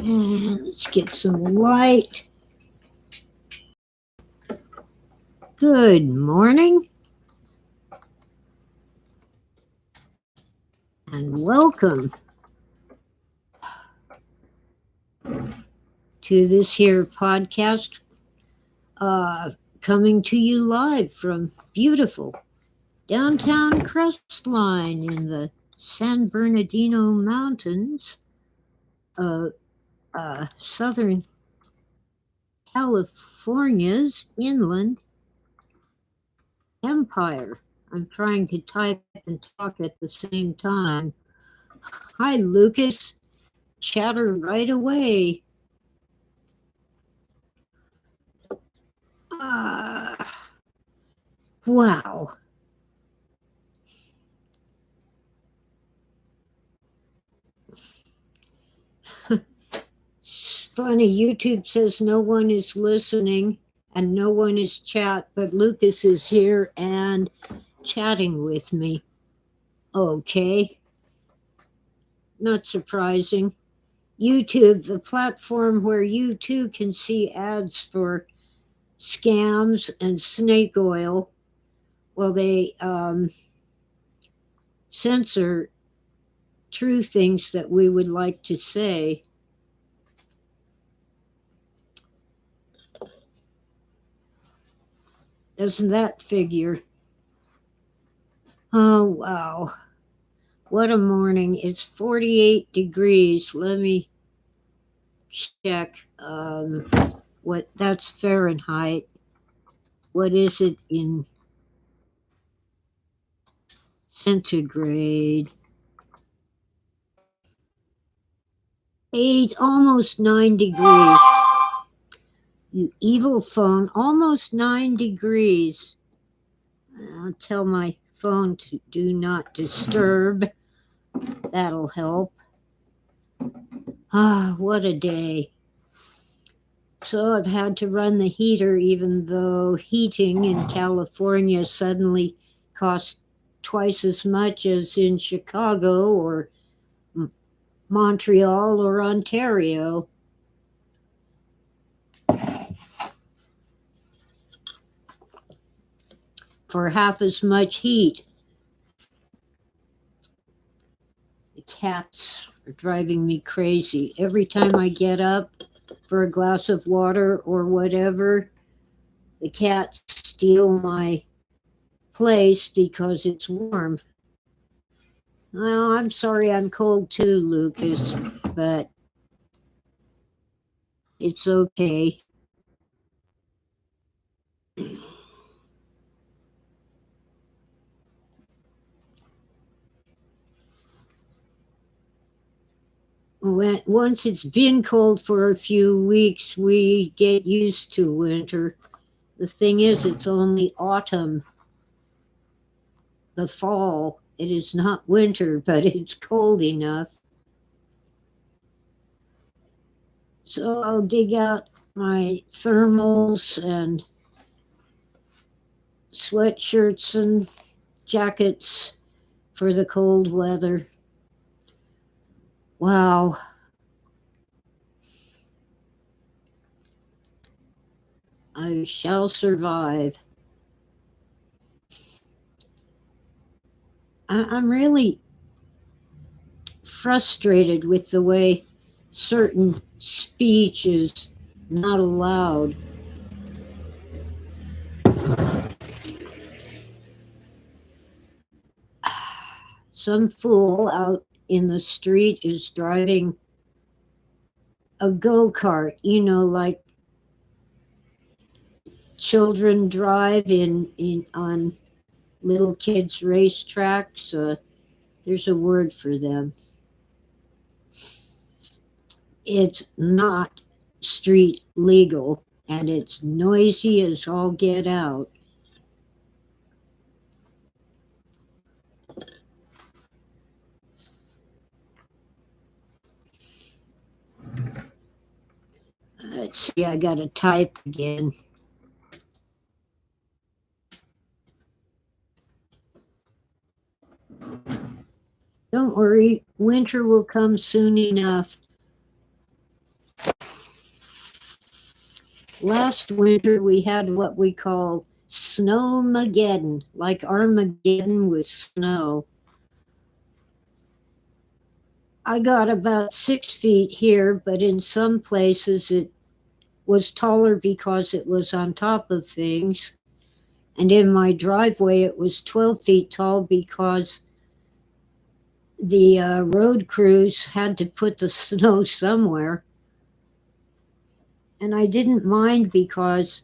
And let's get some light. Good morning. And welcome to this here podcast, coming to you live from beautiful downtown Crestline in the San Bernardino Mountains of Southern California's inland empire. I'm trying to type and talk at the same time. Hi, Lucas. Chatter right away. Wow. It's funny, YouTube says no one is listening and no one is chat, but Lucas is here and chatting with me. Okay. Not surprising. YouTube, the platform where you too can see ads for scams and snake oil. Well, they censor true things that we would like to say. Doesn't that figure? Oh, wow. What a morning. It's 48 degrees. Let me check what that's Fahrenheit. What is it in centigrade? 8, almost 9 degrees. You evil phone, almost 9 degrees. I'll tell my phone to do not disturb. That'll help. Ah, what a day. So I've had to run the heater, even though heating in California suddenly costs twice as much as in Chicago or Montreal or Ontario. For half as much heat. The cats are driving me crazy. Every time I get up for a glass of water or whatever, the cats steal my place because it's warm. Well, I'm sorry I'm cold too, Lucas, but it's okay. Once it's been cold for a few weeks, we get used to winter. The thing is, it's only autumn, the fall. It is not winter, but it's cold enough. So I'll dig out my thermals and sweatshirts and jackets for the cold weather. Wow. I shall survive. I'm really frustrated with the way certain speech is not allowed. Some fool out in the street is driving a go-kart, like children drive on little kids' racetracks. There's a word for them. It's not street legal, and it's noisy as all get out. Let's see, I gotta type again. Don't worry, winter will come soon enough. Last winter we had what we call Snowmageddon, like Armageddon with snow. I got about 6 feet here, but in some places it was taller because it was on top of things. And in my driveway, it was 12 feet tall because the road crews had to put the snow somewhere. And I didn't mind because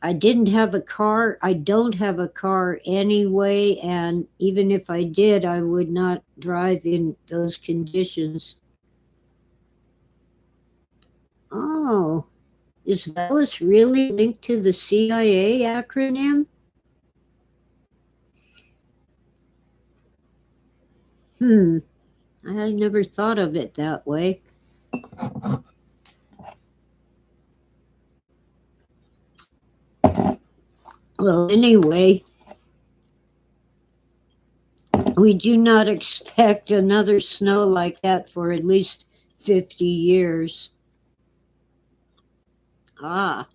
I didn't have a car. I don't have a car anyway. And even if I did, I would not drive in those conditions. Oh, is Velas really linked to the CIA acronym? I never thought of it that way. Well, anyway, we do not expect another snow like that for at least 50 years. Ah,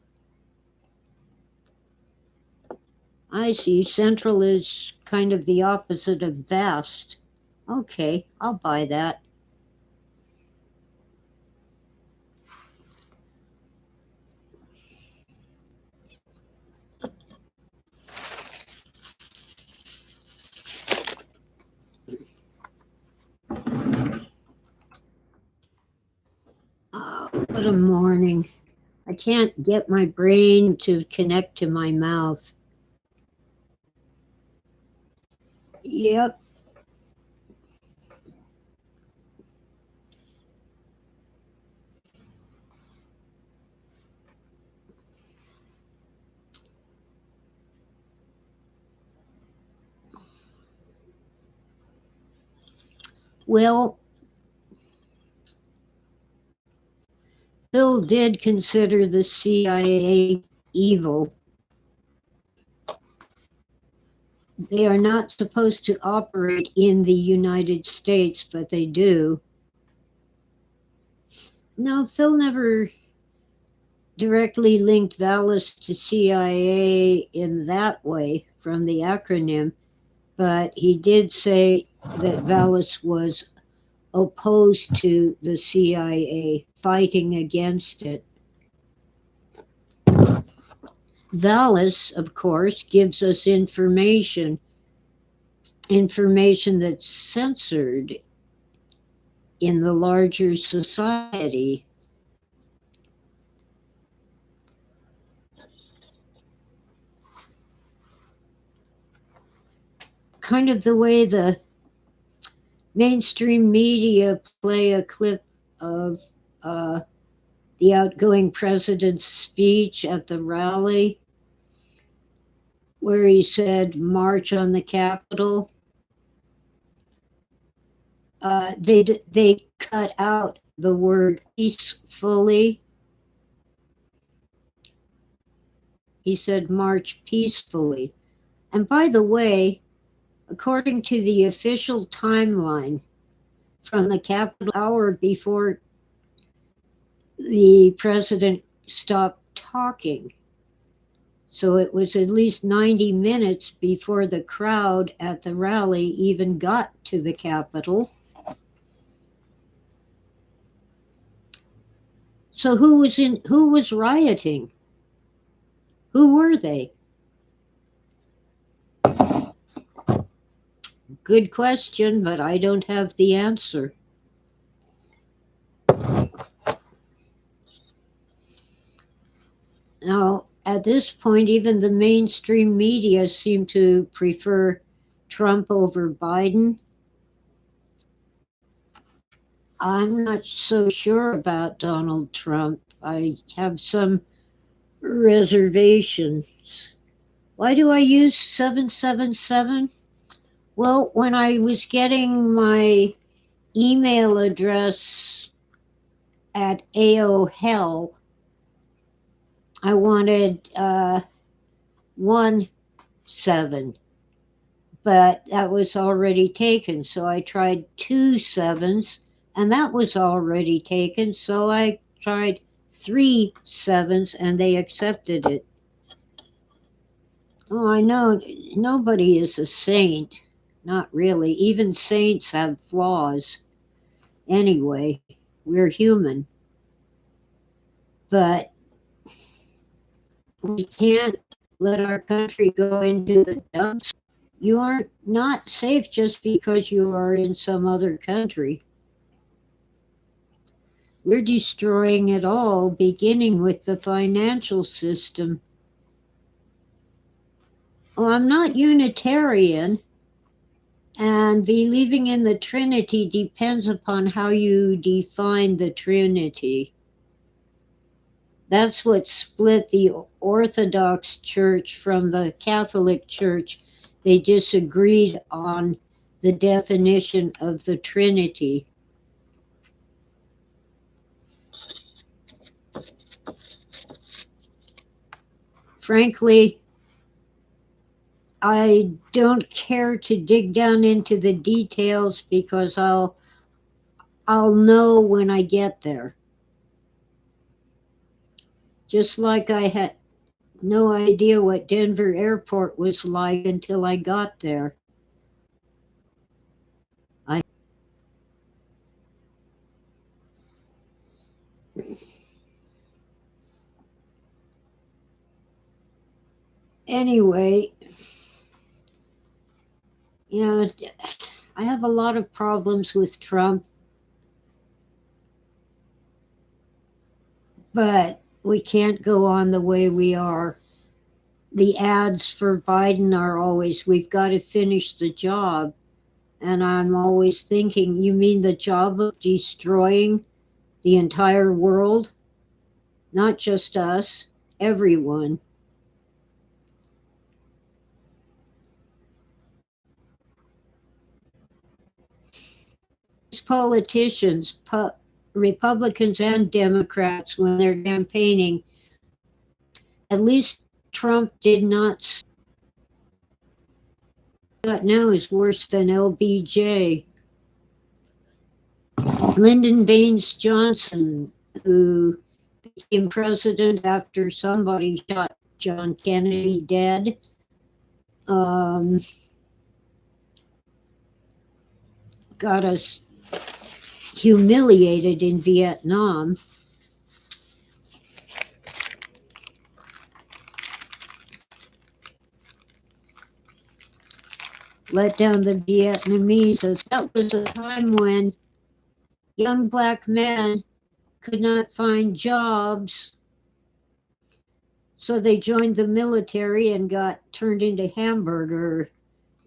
I see. Central is kind of the opposite of vast. Okay, I'll buy that. Oh, what a morning. I can't get my brain to connect to my mouth. Yep. Well, Bill did consider the CIA evil. They are not supposed to operate in the United States, but they do. No, Phil never directly linked Valis to CIA in that way from the acronym, but he did say that Valis was opposed to the CIA, fighting against it. Valis, of course, gives us information that's censored in the larger society. Kind of the way the mainstream media play a clip of the outgoing president's speech at the rally where he said, "March on the Capitol." They cut out the word peacefully. He said, "March peacefully." And by the way, according to the official timeline from the Capitol hour before the president stopped talking, so it was at least 90 minutes before the crowd at the rally even got to the Capitol. So who was rioting? Who were they? Good question, but I don't have the answer. Now, at this point, even the mainstream media seem to prefer Trump over Biden. I'm not so sure about Donald Trump. I have some reservations. Why do I use 777? Well, when I was getting my email address at AOL, I wanted 17, but that was already taken. So I tried 2 7s, and that was already taken. So I tried 3 7s and they accepted it. Oh, I know nobody is a saint. Not really. Even saints have flaws. Anyway, we're human. But we can't let our country go into the dumps. You are not safe just because you are in some other country. We're destroying it all, beginning with the financial system. Oh, I'm not Unitarian, and believing in the Trinity depends upon how you define the Trinity. That's what split the Orthodox Church from the Catholic Church. They disagreed on the definition of the Trinity. Frankly, I don't care to dig down into the details because I'll know when I get there. Just like I had no idea what Denver Airport was like until I got there. Anyway, I have a lot of problems with Trump, but we can't go on the way we are. The ads for Biden are always, we've got to finish the job. And I'm always thinking, you mean the job of destroying the entire world? Not just us, everyone. Politicians, Republicans and Democrats, when they're campaigning, at least Trump did not. That now is worse than LBJ. Lyndon Baines Johnson, who became president after somebody shot John Kennedy dead, got us humiliated in Vietnam. Let down the Vietnamese. That was a time when young black men could not find jobs, so they joined the military and got turned into hamburger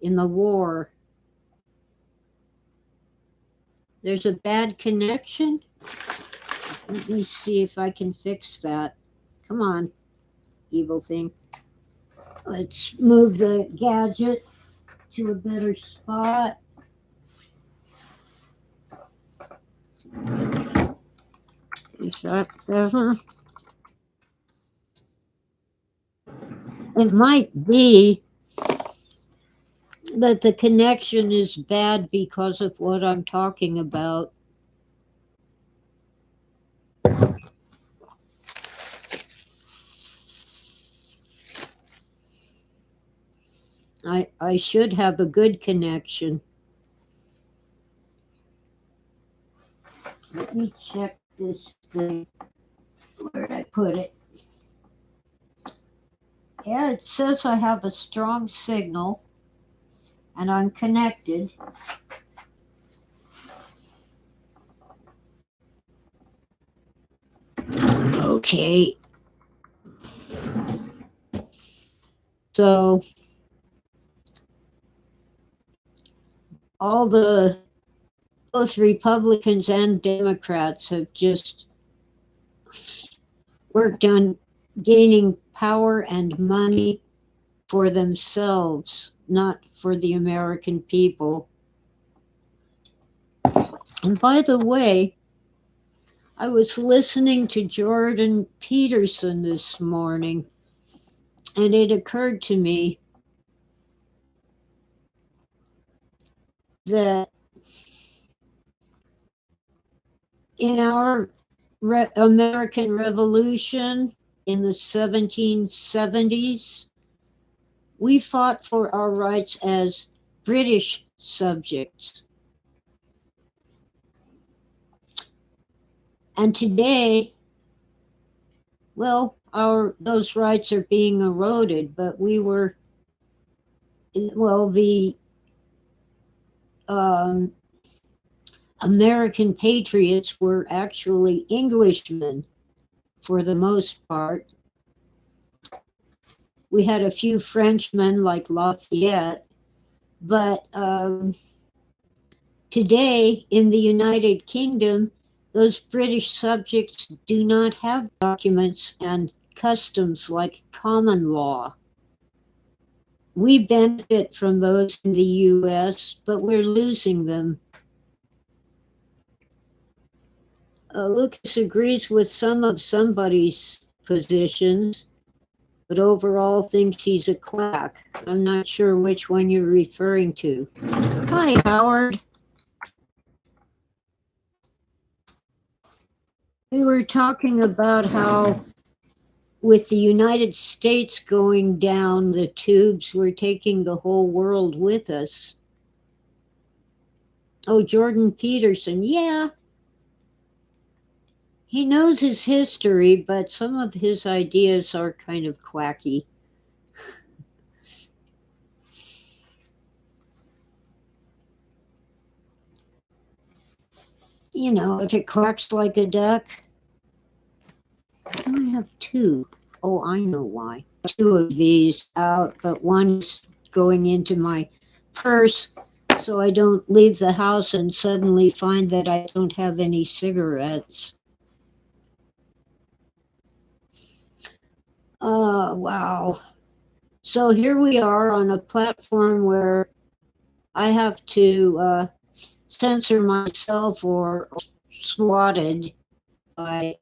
in the war. There's a bad connection. Let me see if I can fix that. Come on, evil thing. Let's move the gadget to a better spot. Is that better? It might be that the connection is bad because of what I'm talking about. I should have a good connection. Let me check this thing. Where did I put it? Yeah, it says I have a strong signal and I'm connected. Okay. So both Republicans and Democrats have just worked on gaining power and money for themselves, not for the American people. And by the way, I was listening to Jordan Peterson this morning, and it occurred to me that in our American Revolution in the 1770s, we fought for our rights as British subjects. And today, well, those rights are being eroded, but the um, American patriots were actually Englishmen for the most part. We had a few Frenchmen like Lafayette, but today in the United Kingdom, those British subjects do not have documents and customs like common law. We benefit from those in the US, but we're losing them. Lucas agrees with some of somebody's positions, but overall thinks he's a quack. I'm not sure which one you're referring to. Hi, Howard. We were talking about how with the United States going down the tubes, we're taking the whole world with us. Oh, Jordan Peterson, yeah. He knows his history, but some of his ideas are kind of quacky. You know, if it quacks like a duck. I have two. Oh, I know why. Two of these out, but one's going into my purse so I don't leave the house and suddenly find that I don't have any cigarettes. Oh, wow. So here we are on a platform where I have to censor myself or swatted by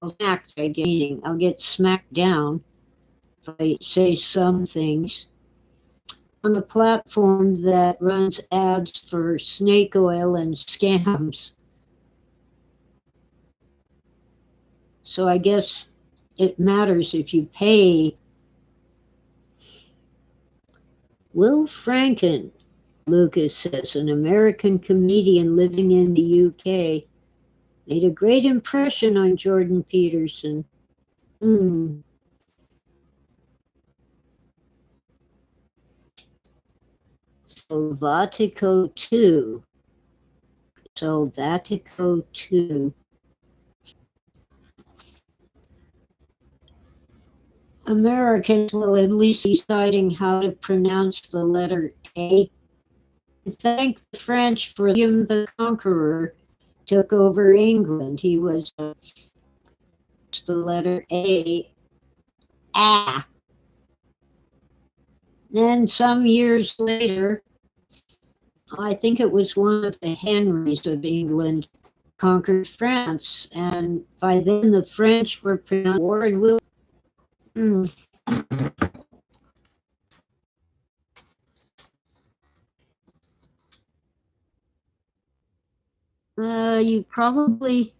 I'll get smacked down if I say some things on a platform that runs ads for snake oil and scams. So I guess it matters if you pay. Will Franken, Lucas says, an American comedian living in the UK, made a great impression on Jordan Peterson. Salvatico 2. Salvatico 2. Americans will at least be deciding how to pronounce the letter A. Thank the French for William the Conqueror took over England. He was the letter A. Ah. Then some years later, I think it was one of the Henrys of England conquered France, and by then the French were pronounced war and will. You probably.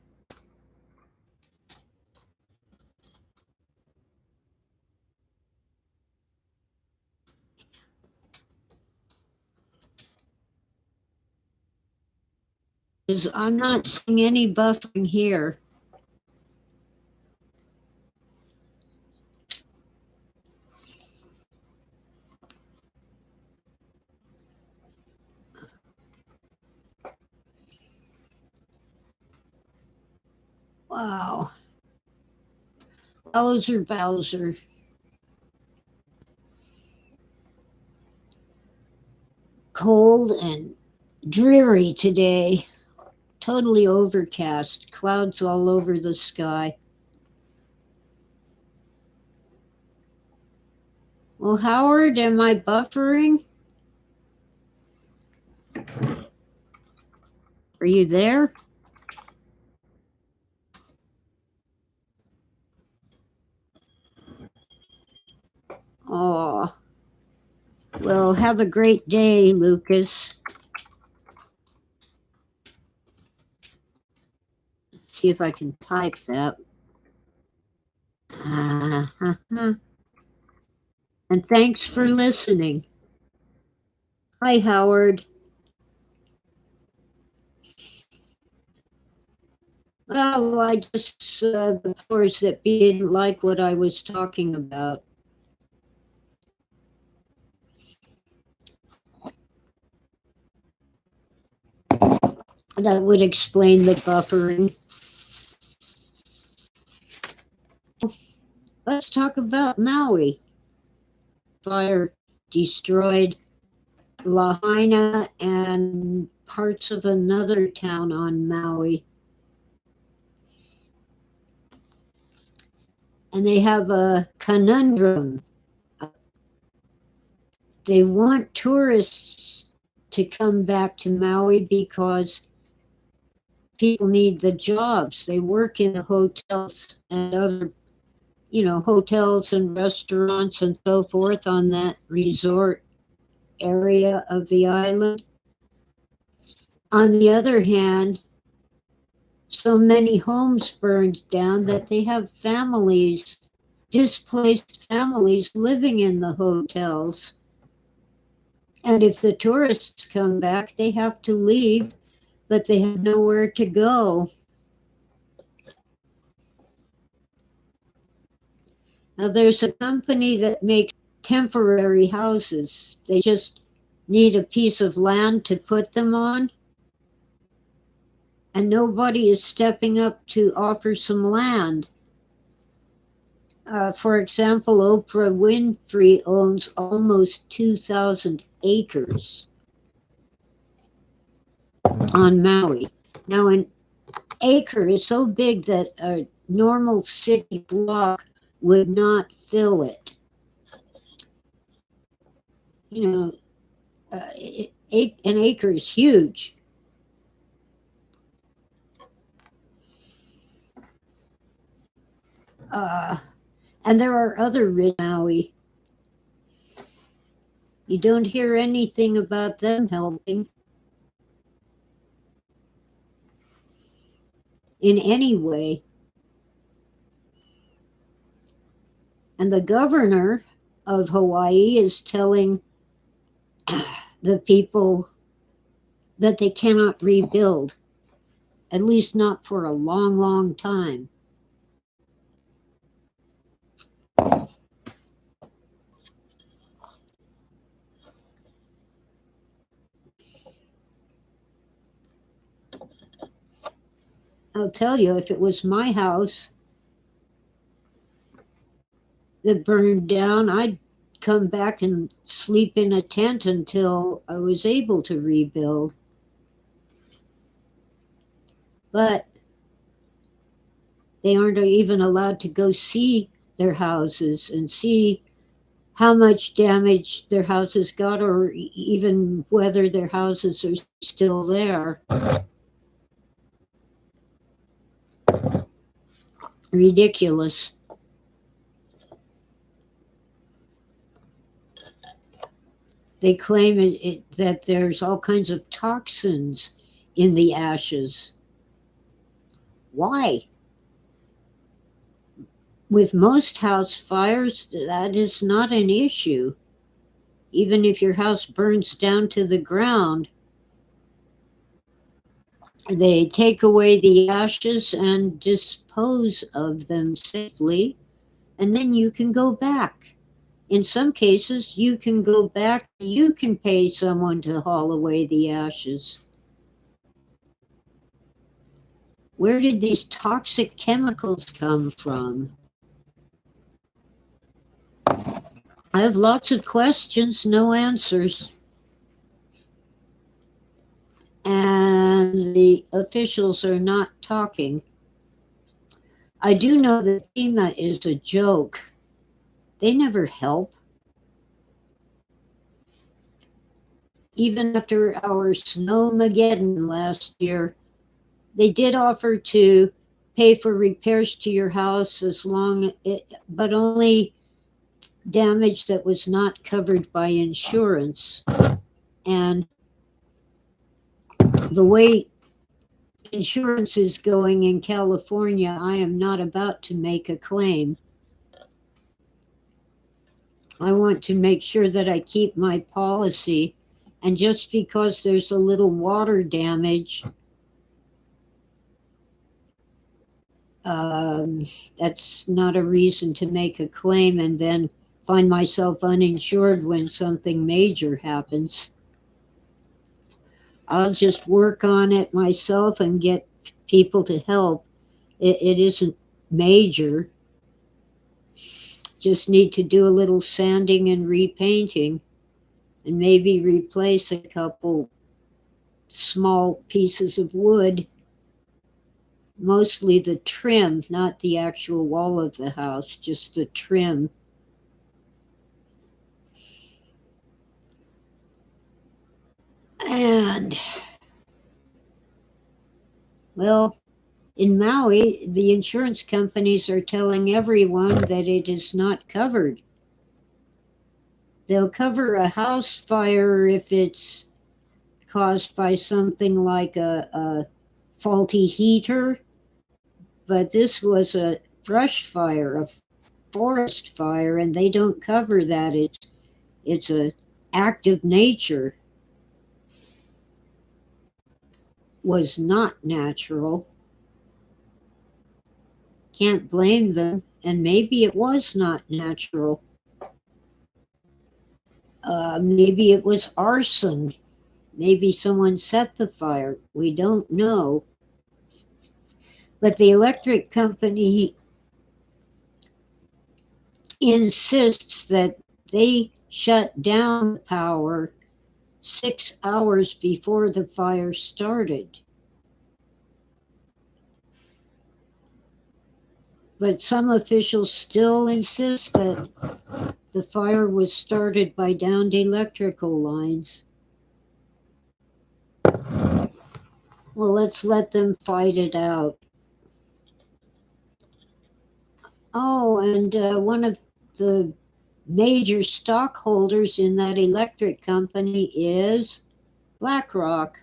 I'm not seeing any buffering here. Wow. Bowser. Cold and dreary today. Totally overcast. Clouds all over the sky. Well, Howard, am I buffering? Are you there? Oh. Well, have a great day, Lucas. See see if I can type that. And thanks for listening. Hi, Howard. Well, I just, the powers that be didn't like what I was talking about. That would explain the buffering. Let's talk about Maui. Fire destroyed Lahaina and parts of another town on Maui. And they have a conundrum. They want tourists to come back to Maui because people need the jobs. They work in the hotels and other, hotels and restaurants and so forth on that resort area of the island. On the other hand, so many homes burned down that they have families, displaced families living in the hotels. And if the tourists come back, they have to leave, but they have nowhere to go. Now, there's a company that makes temporary houses. They just need a piece of land to put them on. And nobody is stepping up to offer some land. For example, Oprah Winfrey owns almost 2,000 acres on Maui. Now, an acre is so big that a normal city block would not fill it. An acre is huge. And there are other rich Maui. You don't hear anything about them helping in any way. And the governor of Hawaii is telling the people that they cannot rebuild, at least not for a long, long time. I'll tell you, if it was my house that burned down, I'd come back and sleep in a tent until I was able to rebuild. But they aren't even allowed to go see their houses and see how much damage their houses got, or even whether their houses are still there. Ridiculous. They claim that there's all kinds of toxins in the ashes. Why? With most house fires, that is not an issue. Even if your house burns down to the ground, they take away the ashes and dispose of them safely, and then you can go back. In some cases, you can go back, you can pay someone to haul away the ashes. Where did these toxic chemicals come from? I have lots of questions, no answers. And the officials are not talking. I do know that FEMA is a joke. They never help. Even after our Snowmageddon last year, they did offer to pay for repairs to your house but only damage that was not covered by insurance. And the way insurance is going in California, I am not about to make a claim. I want to make sure that I keep my policy. And just because there's a little water damage, that's not a reason to make a claim and then find myself uninsured when something major happens. I'll just work on it myself and get people to help. It isn't major. Just need to do a little sanding and repainting and maybe replace a couple small pieces of wood. Mostly the trim, not the actual wall of the house, just the trim. And, well, in Maui, the insurance companies are telling everyone that it is not covered. They'll cover a house fire if it's caused by something like a faulty heater, but this was a brush fire, a forest fire, and they don't cover that. It's an act of nature. Was not natural. Can't blame them, and maybe it was not natural. Maybe it was arson. Maybe someone set the fire. We don't know. But the electric company insists that they shut down the power 6 hours before the fire started. But some officials still insist that the fire was started by downed electrical lines. Well, let's let them fight it out. Oh, and one of the major stockholders in that electric company is BlackRock.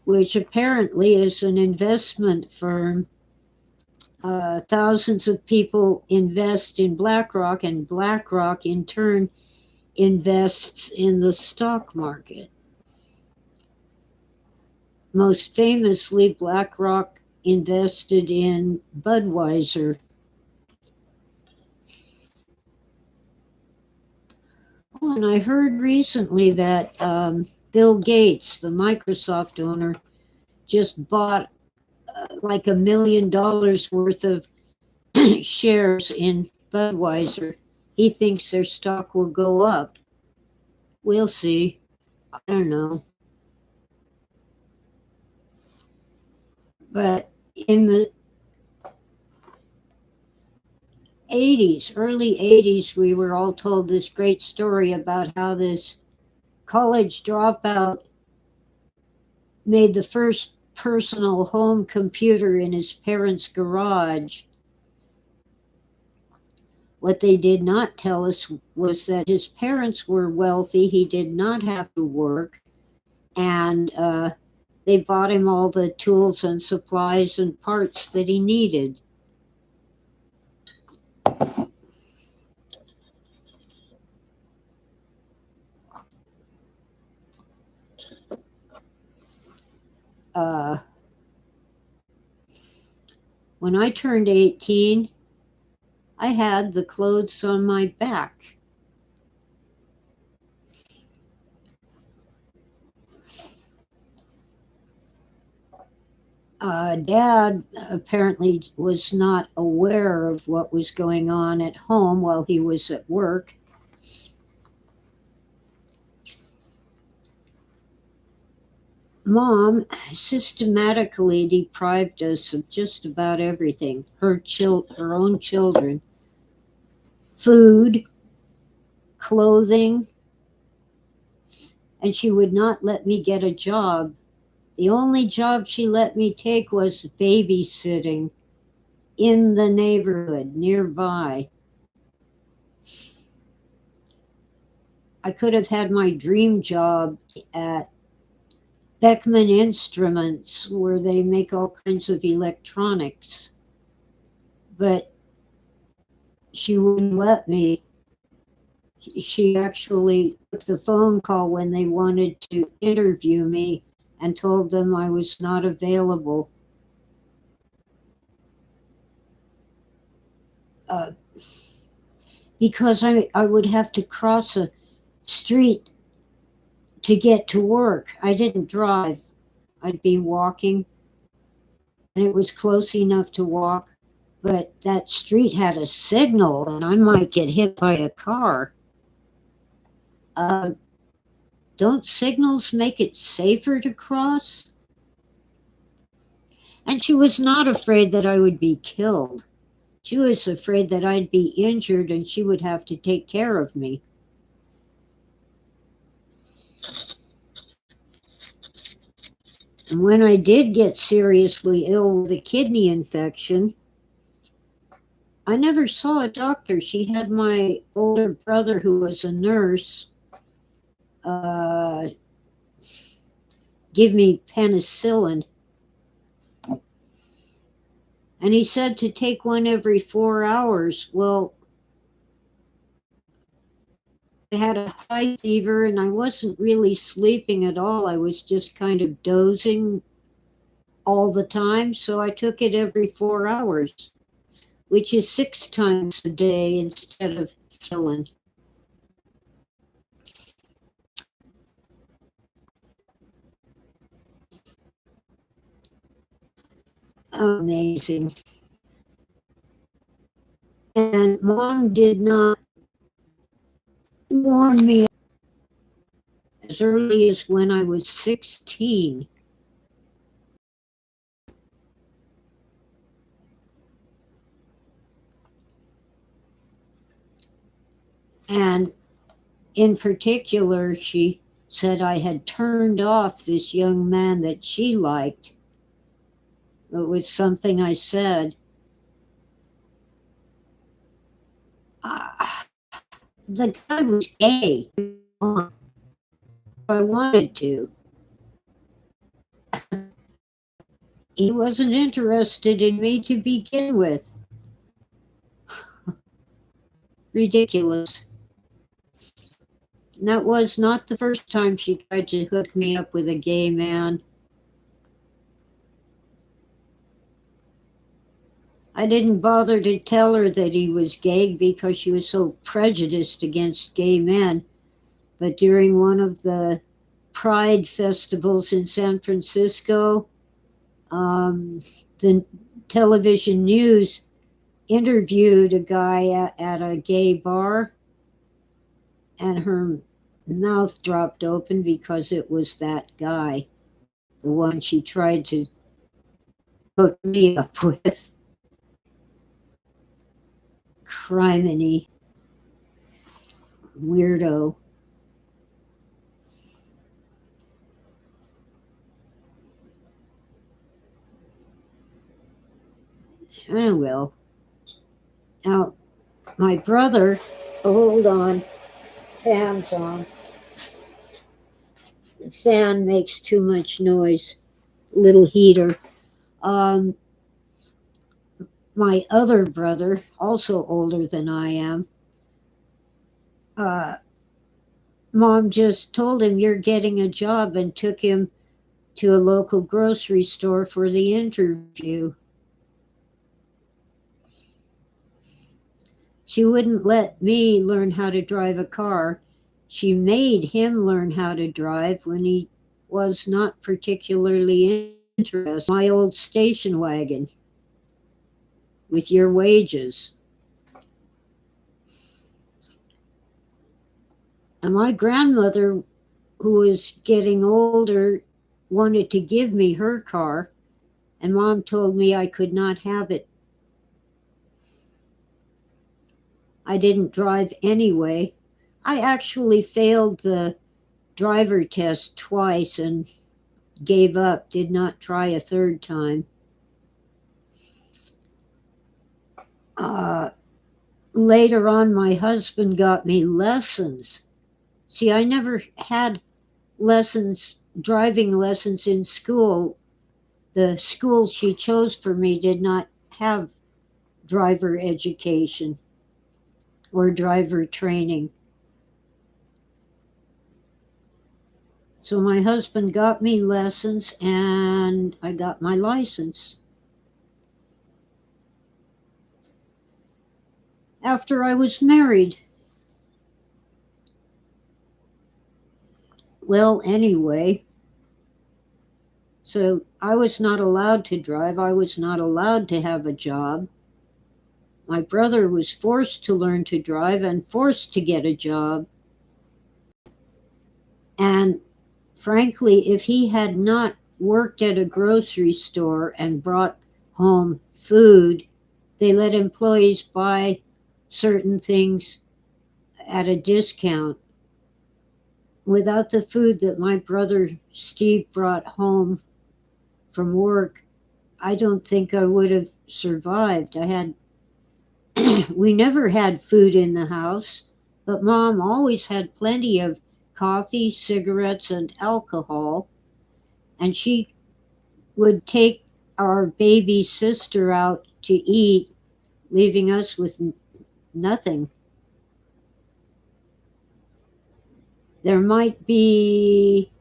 Which apparently is an investment firm. Thousands of people invest in BlackRock, and BlackRock in turn invests in the stock market. Most famously, BlackRock invested in Budweiser. Oh, and I heard recently that Bill Gates, the Microsoft owner, just bought like $1 million worth of shares in Budweiser. He thinks their stock will go up. We'll see. I don't know. But in the 80s, early 80s, we were all told this great story about how this college dropout made the first personal home computer in his parents' garage. What they did not tell us was that his parents were wealthy. He did not have to work. And they bought him all the tools and supplies and parts that he needed. When I turned 18, I had the clothes on my back. Dad apparently was not aware of what was going on at home while he was at work. Mom systematically deprived us of just about everything, her own children. Food, clothing, and she would not let me get a job. The only job she let me take was babysitting in the neighborhood nearby. I could have had my dream job at Beckman Instruments, where they make all kinds of electronics. But she wouldn't let me. She actually took the phone call when they wanted to interview me and told them I was not available. Uh, because I would have to cross a street to get to work. I didn't drive. I'd be walking, and it was close enough to walk, but that street had a signal, and I might get hit by a car. Uh, don't signals make it safer to cross? And she was not afraid that I would be killed. She was afraid that I'd be injured and she would have to take care of me. And when I did get seriously ill with a kidney infection, I never saw a doctor. She had my older brother, who was a nurse, uh, give me penicillin. And he said to take one every 4 hours. Well, I had a high fever and I wasn't really sleeping at all. I was just kind of dozing all the time. So I took it every 4 hours, which is 6 times a day instead of penicillin. Amazing. And Mom did not warn me as early as when I was 16. And in particular, she said I had turned off this young man that she liked. It was something I said. The guy was gay. I wanted to. He wasn't interested in me to begin with. Ridiculous. And that was not the first time she tried to hook me up with a gay man. I didn't bother to tell her that he was gay because she was so prejudiced against gay men. But during one of the Pride festivals in San Francisco, the television news interviewed a guy at a gay bar, and her mouth dropped open because it was that guy, the one she tried to hook me up with. Criminy weirdo. Oh well. Now, my brother, hold on, fan's on. The fan makes too much noise. Little heater. Um, my other brother, also older than I am, uh, Mom just told him you're getting a job and took him to a local grocery store for the interview. She wouldn't let me learn how to drive a car. She made him learn how to drive when he was not particularly interested. My old station wagon with your wages. And my grandmother, who was getting older, wanted to give me her car, and Mom told me I could not have it. I didn't drive anyway. I actually failed the driver test twice and gave up, did not try a third time. Later on, my husband got me lessons. See, I never had lessons, driving lessons in school. The school she chose for me did not have driver education or driver training. So my husband got me lessons and I got my license. After I was married. Well, anyway, so I was not allowed to drive. I was not allowed to have a job. My brother was forced to learn to drive and forced to get a job. And frankly, if he had not worked at a grocery store and brought home food, they let employees buy certain things at a discount. Without the food that my brother Steve brought home from work, I don't think I would have survived. We never had food in the house, but Mom always had plenty of coffee, cigarettes, and alcohol. And she would take our baby sister out to eat, leaving us with nothing. There might be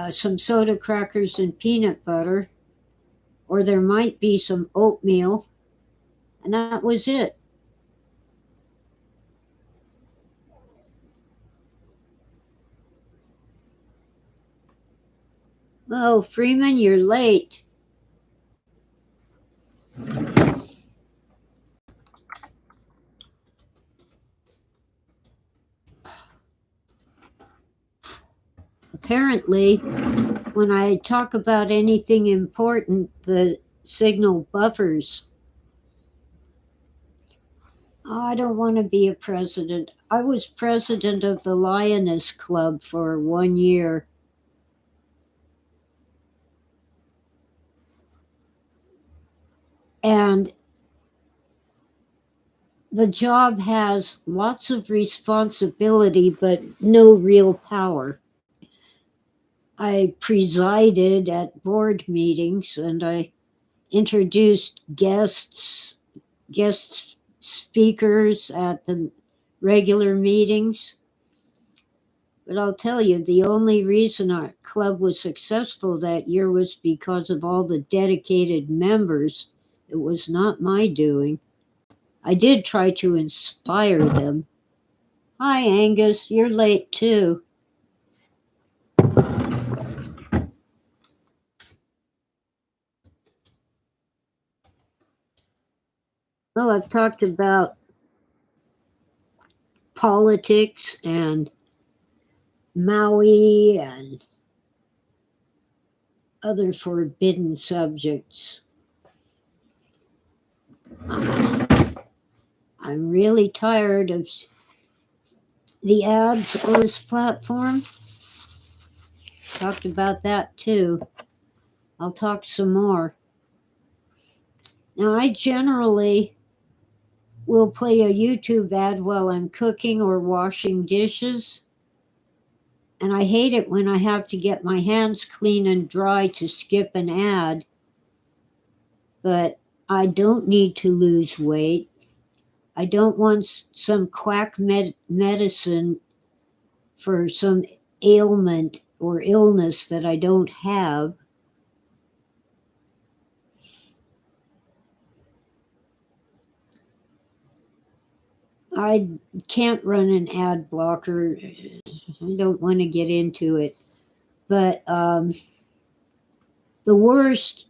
some soda crackers and peanut butter, or there might be some oatmeal, and that was it. Oh, Freeman, you're late. Apparently, when I talk about anything important, the signal buffers. Oh, I don't want to be a president. I was president of the Lioness Club for 1 year. And the job has lots of responsibility, but no real power. I presided at board meetings and I introduced guest speakers at the regular meetings. But I'll tell you, the only reason our club was successful that year was because of all the dedicated members. It was not my doing. I did try to inspire them. Hi, Angus, you're late too. Well, I've talked about politics and Maui and other forbidden subjects. I'm really tired of the ads on this platform. Talked about that too. I'll talk some more. Now, I generally will play a YouTube ad while I'm cooking or washing dishes. And I hate it when I have to get my hands clean and dry to skip an ad. But I don't need to lose weight. I don't want some quack medicine for some ailment or illness that I don't have. I can't run an ad blocker. I don't want to get into it. But the worst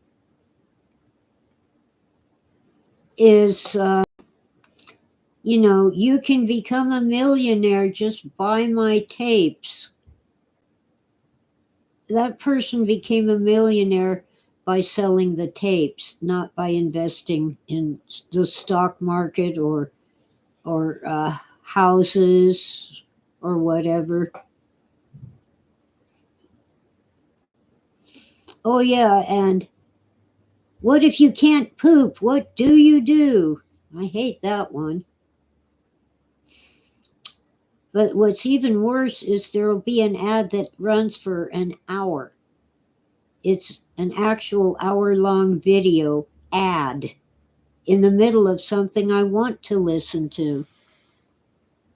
is, you can become a millionaire, just buy my tapes. That person became a millionaire by selling the tapes, not by investing in the stock market or houses or whatever. Oh yeah, and what if you can't poop? What do? I hate that one. But what's even worse is there will be an ad that runs for an hour. It's an actual hour-long video ad in the middle of something I want to listen to,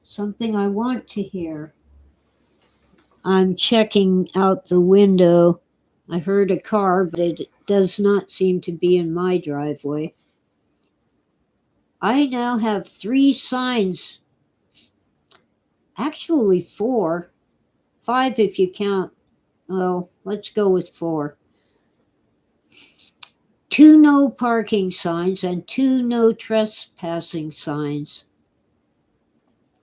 something I want to hear. I'm checking out the window. I heard a car, but it does not seem to be in my driveway. I now have 3 signs, actually 4, 5 if you count. Well, let's go with 4. 2 no parking signs and 2 no trespassing signs.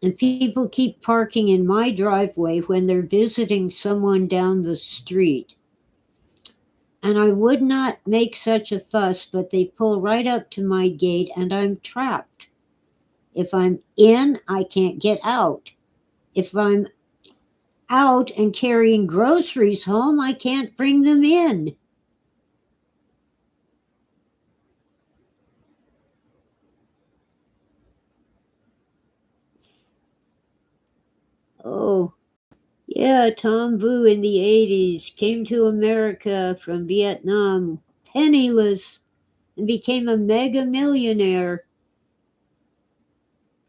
And people keep parking in my driveway when they're visiting someone down the street. And I would not make such a fuss, but they pull right up to my gate and I'm trapped. If I'm in, I can't get out. If I'm out and carrying groceries home, I can't bring them in. Oh, yeah, Tom Vu in the 80s came to America from Vietnam penniless and became a mega millionaire.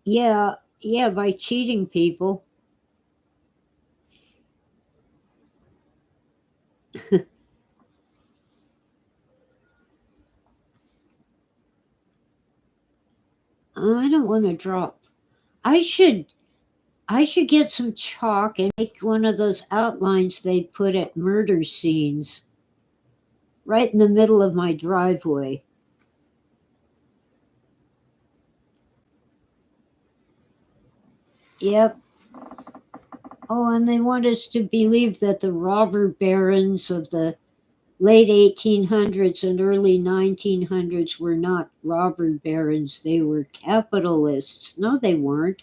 Yeah, by cheating people. I don't want to drop. I should get some chalk and make one of those outlines they put at murder scenes right in the middle of my driveway. Yep. Oh, and they want us to believe that the robber barons of the late 1800s and early 1900s were not robber barons. They were capitalists. No, they weren't.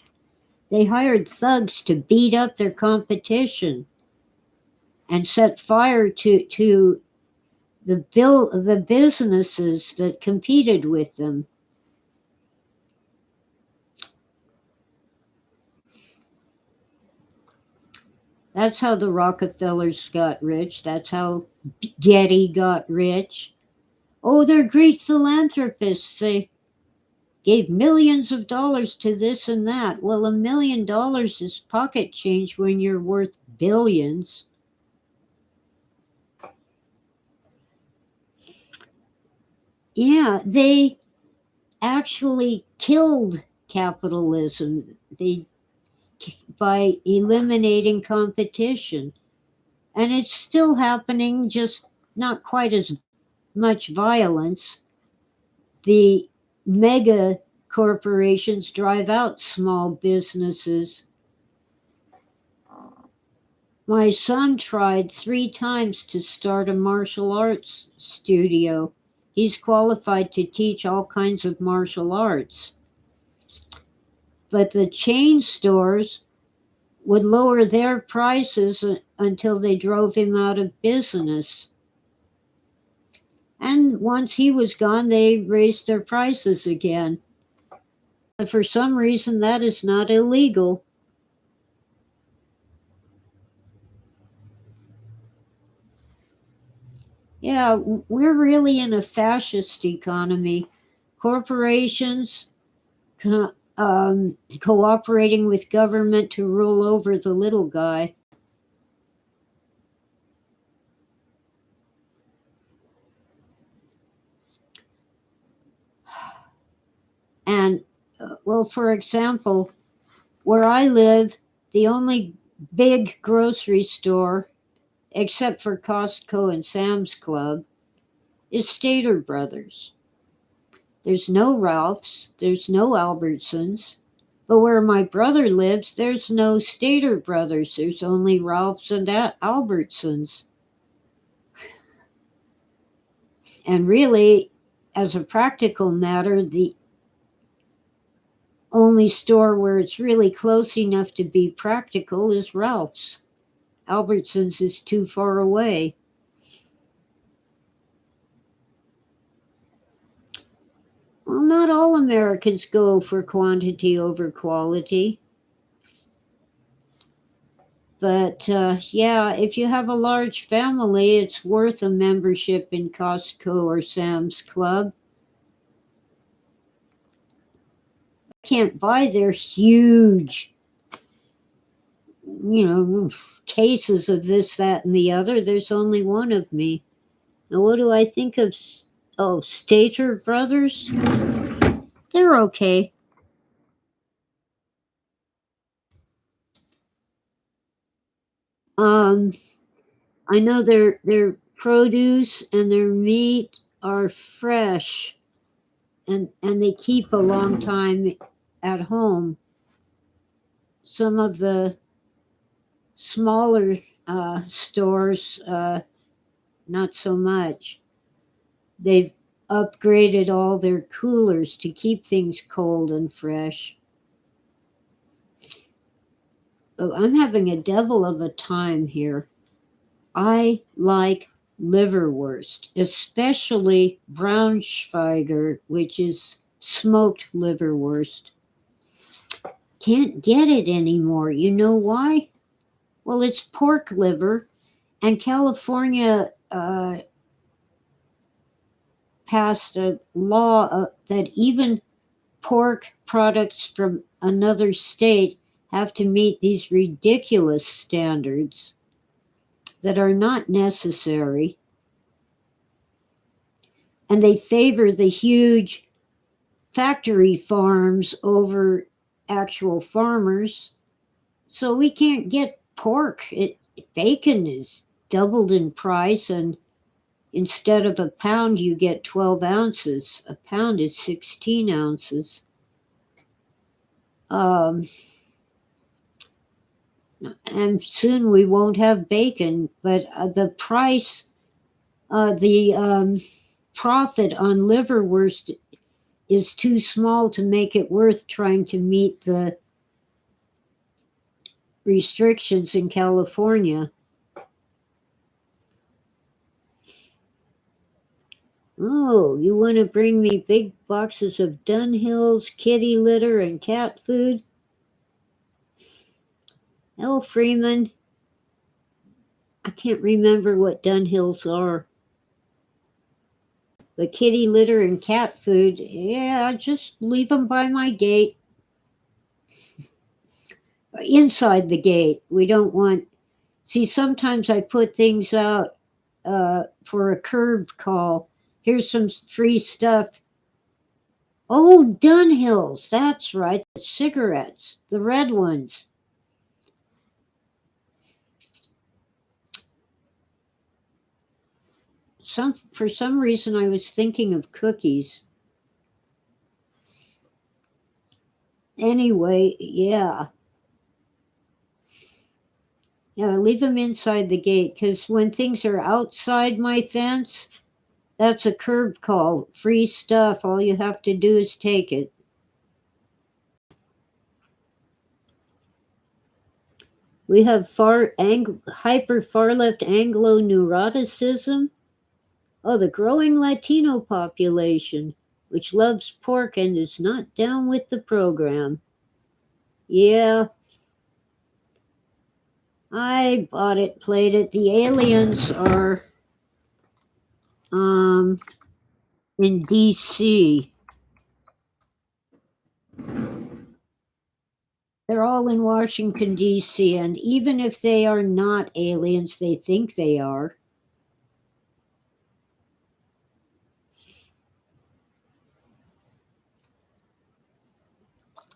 They hired thugs to beat up their competition and set fire to the businesses that competed with them. That's how the Rockefellers got rich. That's how Getty got rich. Oh, they're great philanthropists. They gave millions of dollars to this and that. Well, $1 million is pocket change when you're worth billions. Yeah, they actually killed capitalism. They by eliminating competition. And it's still happening, just not quite as much violence. The mega corporations drive out small businesses. My son tried 3 times to start a martial arts studio. He's qualified to teach all kinds of martial arts. But the chain stores would lower their prices until they drove him out of business. And once he was gone, they raised their prices again. But for some reason, that is not illegal. Yeah, we're really in a fascist economy. Corporations cooperating with government to rule over the little guy. And, well, for example, where I live, the only big grocery store, except for Costco and Sam's Club, is Stater Brothers. There's no Ralph's, there's no Albertsons. But where my brother lives, there's no Stater Brothers. There's only Ralph's and Albertsons. And really, as a practical matter, the only store where it's really close enough to be practical is Ralph's. Albertsons is too far away. Well, not all Americans go for quantity over quality. But yeah, if you have a large family, it's worth a membership in Costco or Sam's Club. Can't buy their huge, cases of this, that, and the other. There's only one of me. Now, what do I think of? Oh, Stater Brothers? They're okay. I know their produce and their meat are fresh, and they keep a long time at home. Some of the smaller stores, not so much. They've upgraded all their coolers to keep things cold and fresh. Oh, I'm having a devil of a time here. I like liverwurst, especially Braunschweiger, which is smoked liverwurst. Can't get it anymore. You know why? Well, it's pork liver, and California passed a law that even pork products from another state have to meet these ridiculous standards that are not necessary. And they favor the huge factory farms over actual farmers. So we can't get pork. Bacon is doubled in price, and instead of a pound, you get 12 ounces. A pound is 16 ounces. And soon we won't have bacon, but the price, the profit on liverwurst is too small to make it worth trying to meet the restrictions in California. Oh, you want to bring me big boxes of Dunhills, kitty litter, and cat food? L. Freeman, I can't remember what Dunhills are. The kitty litter and cat food, yeah, just leave them by my gate. Inside the gate. We don't want. See, sometimes I put things out for a curb call. Here's some free stuff. Oh, Dunhills, that's right. The cigarettes, the red ones. For some reason, I was thinking of cookies. Anyway, yeah. Yeah, leave them inside the gate, because when things are outside my fence, that's a curb call. Free stuff. All you have to do is take it. We have hyper far left Anglo neuroticism. Oh, the growing Latino population, which loves pork and is not down with the program. Yeah, I bought it, played it. The aliens are in DC. They're all in Washington, D.C., and even if they are not aliens, they think they are.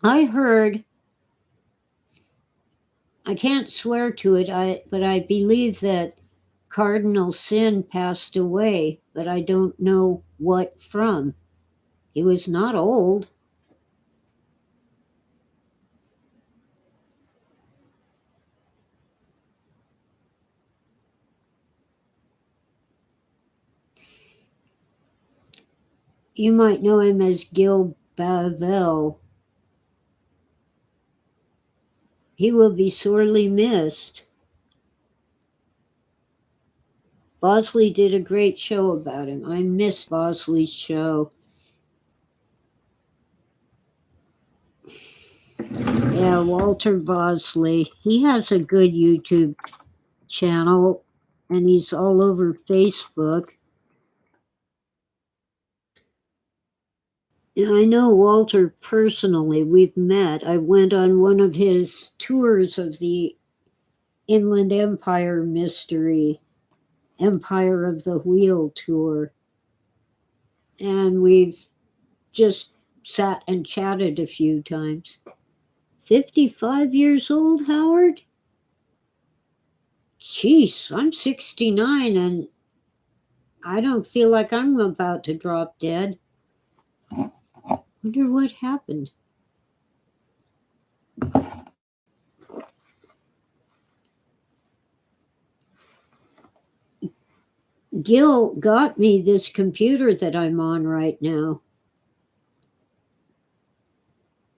I heard, I can't swear to it, but I believe that Cardinal Sin passed away, but I don't know what from. He was not old. You might know him as Gil Bavel. He will be sorely missed. Bosley did a great show about him. I missed Bosley's show. Yeah, Walter Bosley. He has a good YouTube channel, and he's all over Facebook. And I know Walter personally. We've met. I went on one of his tours of the Inland Empire Mystery, Empire of the Wheel tour. And we've just sat and chatted a few times. 55 years old, Howard? Jeez, I'm 69 and I don't feel like I'm about to drop dead. Wonder what happened. Gil got me this computer that I'm on right now.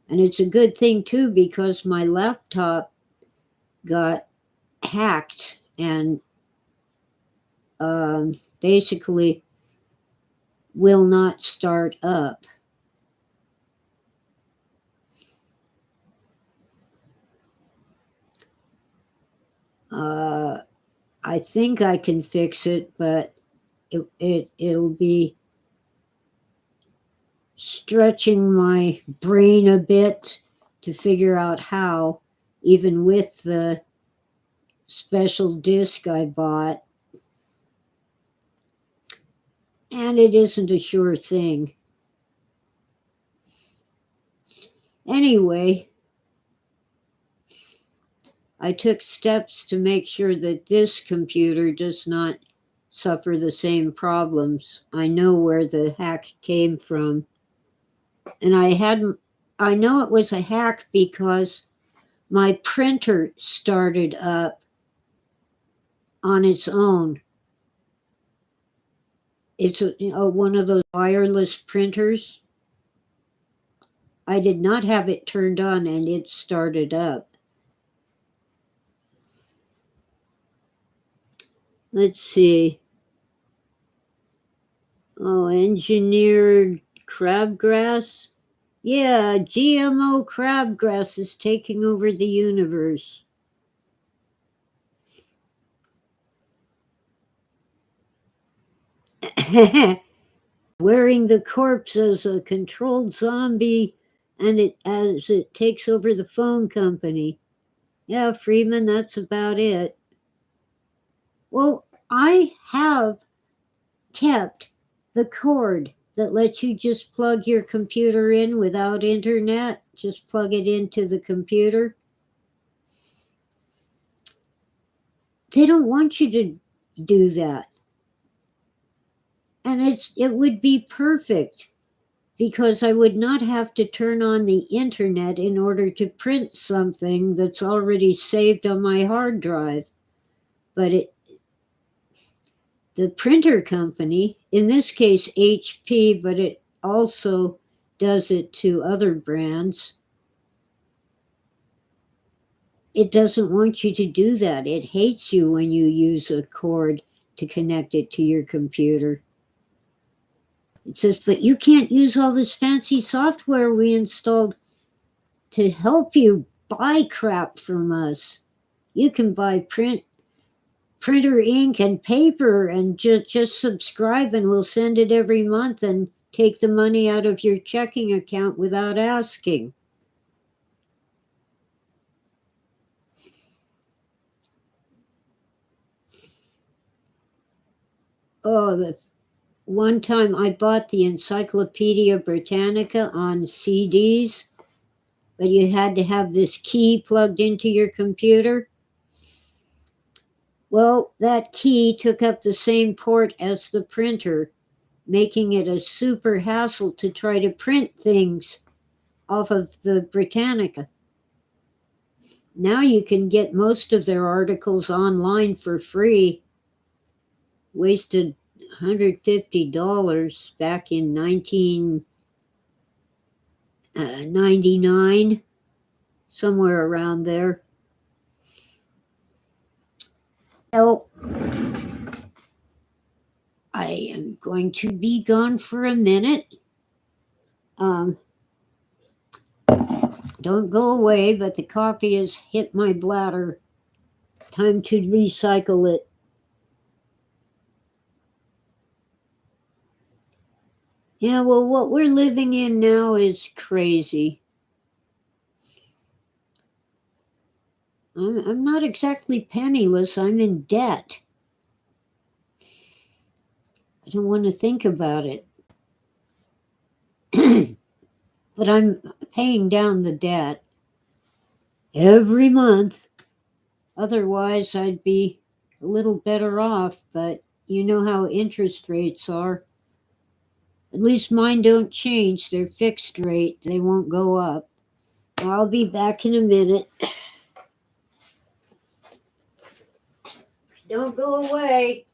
And it's a good thing too, because my laptop got hacked and basically will not start up. I think I can fix it, but it'll be stretching my brain a bit to figure out how, even with the special disc I bought. And it isn't a sure thing. Anyway, I took steps to make sure that this computer does not suffer the same problems. I know where the hack came from. And I know it was a hack because my printer started up on its own. It's one of those wireless printers. I did not have it turned on and it started up. Let's see. Oh, engineered crabgrass. Yeah, GMO crabgrass is taking over the universe. Wearing the corpse as a controlled zombie and as it takes over the phone company. Yeah, Freeman, that's about it. Well, I have kept the cord that lets you just plug your computer in without internet. Just plug it into the computer. They don't want you to do that. And it would be perfect because I would not have to turn on the internet in order to print something that's already saved on my hard drive. But the printer company, in this case HP, but it also does it to other brands, it doesn't want you to do that. It hates you when you use a cord to connect it to your computer. It says, but you can't use all this fancy software we installed to help you buy crap from us. You can buy printer ink and paper and just subscribe and we'll send it every month and take the money out of your checking account without asking. Oh, the one time I bought the Encyclopedia Britannica on CDs, but you had to have this key plugged into your computer. Well, that key took up the same port as the printer, making it a super hassle to try to print things off of the Britannica. Now you can get most of their articles online for free. Wasted $150 back in 1999, somewhere around there. Well, I am going to be gone for a minute. Don't go away, but the coffee has hit my bladder. Time to recycle it. Yeah, well, what we're living in now is crazy. I'm not exactly penniless. I'm in debt. I don't want to think about it. But I'm paying down the debt every month. Otherwise, I'd be a little better off. But you know how interest rates are. At least mine don't change. They're fixed rate. They won't go up. I'll be back in a minute. Don't go away.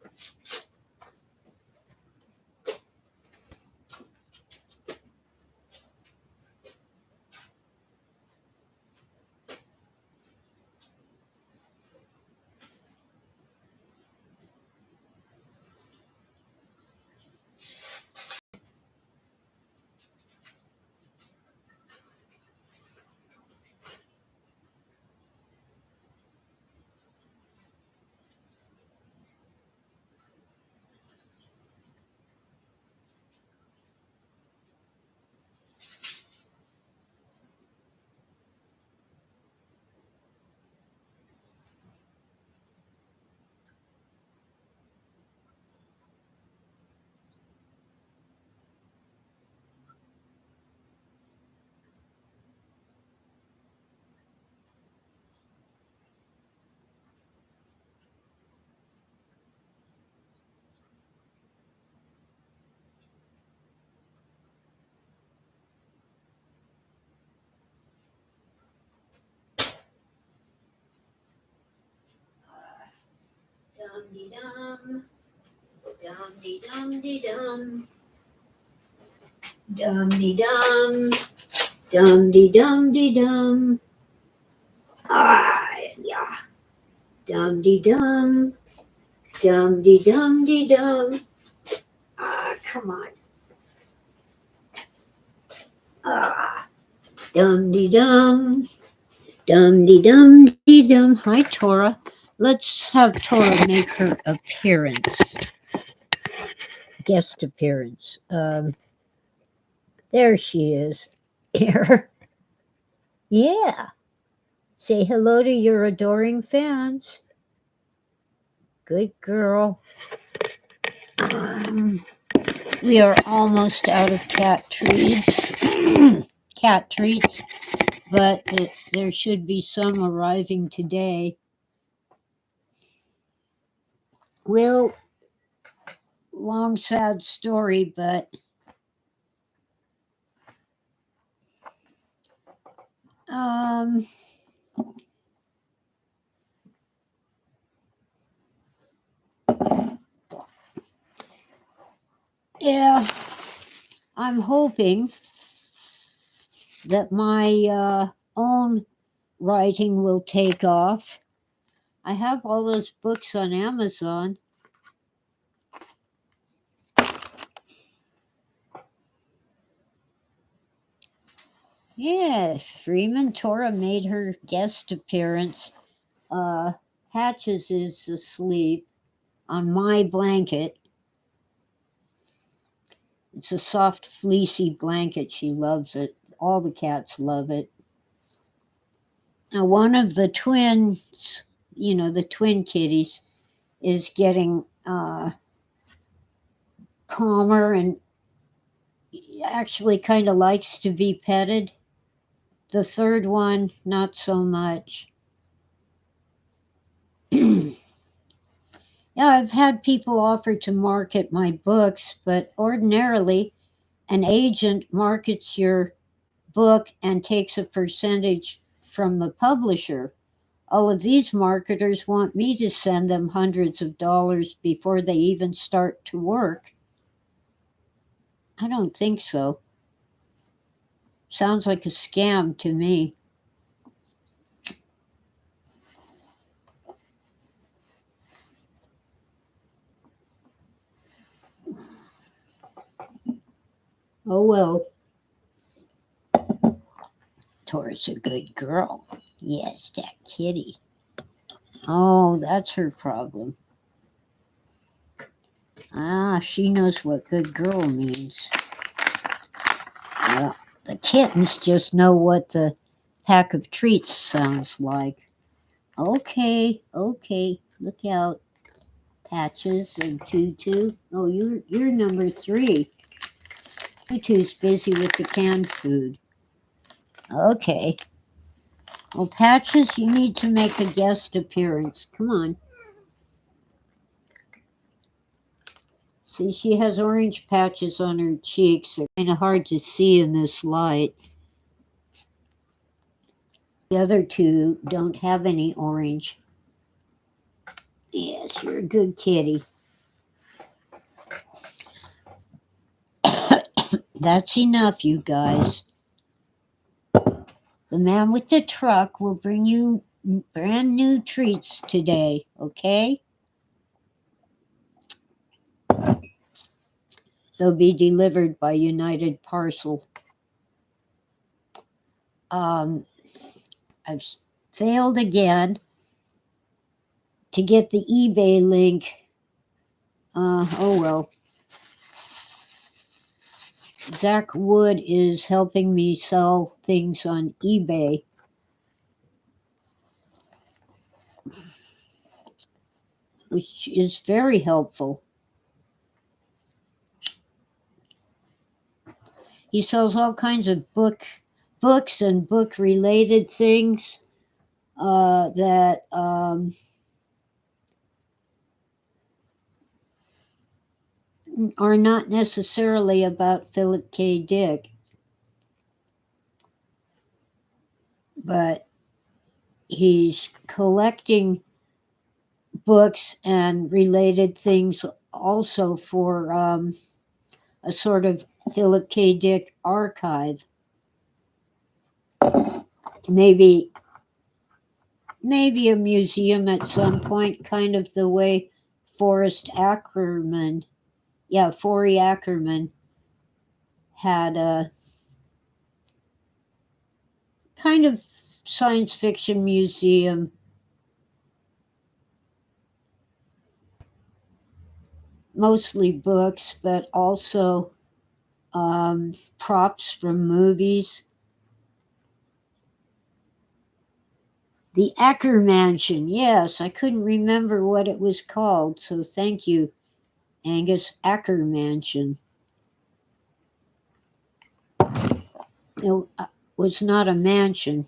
Dum de dum. Dum de dum de dum. Dum de dum. Dum de dum de dum. Ah, yeah. Dum de dum. Dum de dum de dum. Ah, come on. Ah, dum de dum. Dum de dum de dum. Hi, Tora. Let's have Tora make her appearance, guest appearance. There she is. Here. Yeah. Say hello to your adoring fans. Good girl. Um, we are almost out of cat treats. Cat treats, but there should be some arriving today. Well, long sad story, but um, yeah, I'm hoping that my own writing will take off. I have all those books on Amazon. Yes, Freeman Tora made her guest appearance. Uh, Patches is asleep on my blanket. It's a soft, fleecy blanket. She loves it. All the cats love it. Now, one of the twins, the twin kitties, is getting calmer and actually kind of likes to be petted. The third one, not so much. Yeah, I've had people offer to market my books, but ordinarily an agent markets your book and takes a percentage from the publisher. All of these marketers want me to send them hundreds of dollars before they even start to work. I don't think so. Sounds like a scam to me. Oh well. Tora's a good girl. Yes, that kitty. Oh, that's her problem. Ah, she knows what good girl means. Well, the kittens just know what the pack of treats sounds like. Okay, look out. Patches and Tutu. Oh, you're number 3. Tutu's busy with the canned food. Okay. Well, Patches, you need to make a guest appearance. Come on. See, she has orange patches on her cheeks. They're kind of hard to see in this light. The other 2 don't have any orange. Yes, you're a good kitty. That's enough, you guys. The man with the truck will bring you brand new treats today, okay? They'll be delivered by United Parcel. I've failed again to get the eBay link. Oh well. Zach Wood is helping me sell things on eBay. Which is very helpful. He sells all kinds of books and book-related things that are not necessarily about Philip K. Dick, but he's collecting books and related things also for a sort of Philip K. Dick archive. Maybe a museum at some point, kind of the way Forrest Ackerman, Forey Ackerman had a kind of science fiction museum. Mostly books, but also props from movies. The Acker Mansion, yes, I couldn't remember what it was called, so thank you, Angus. Acker Mansion. It was not a mansion.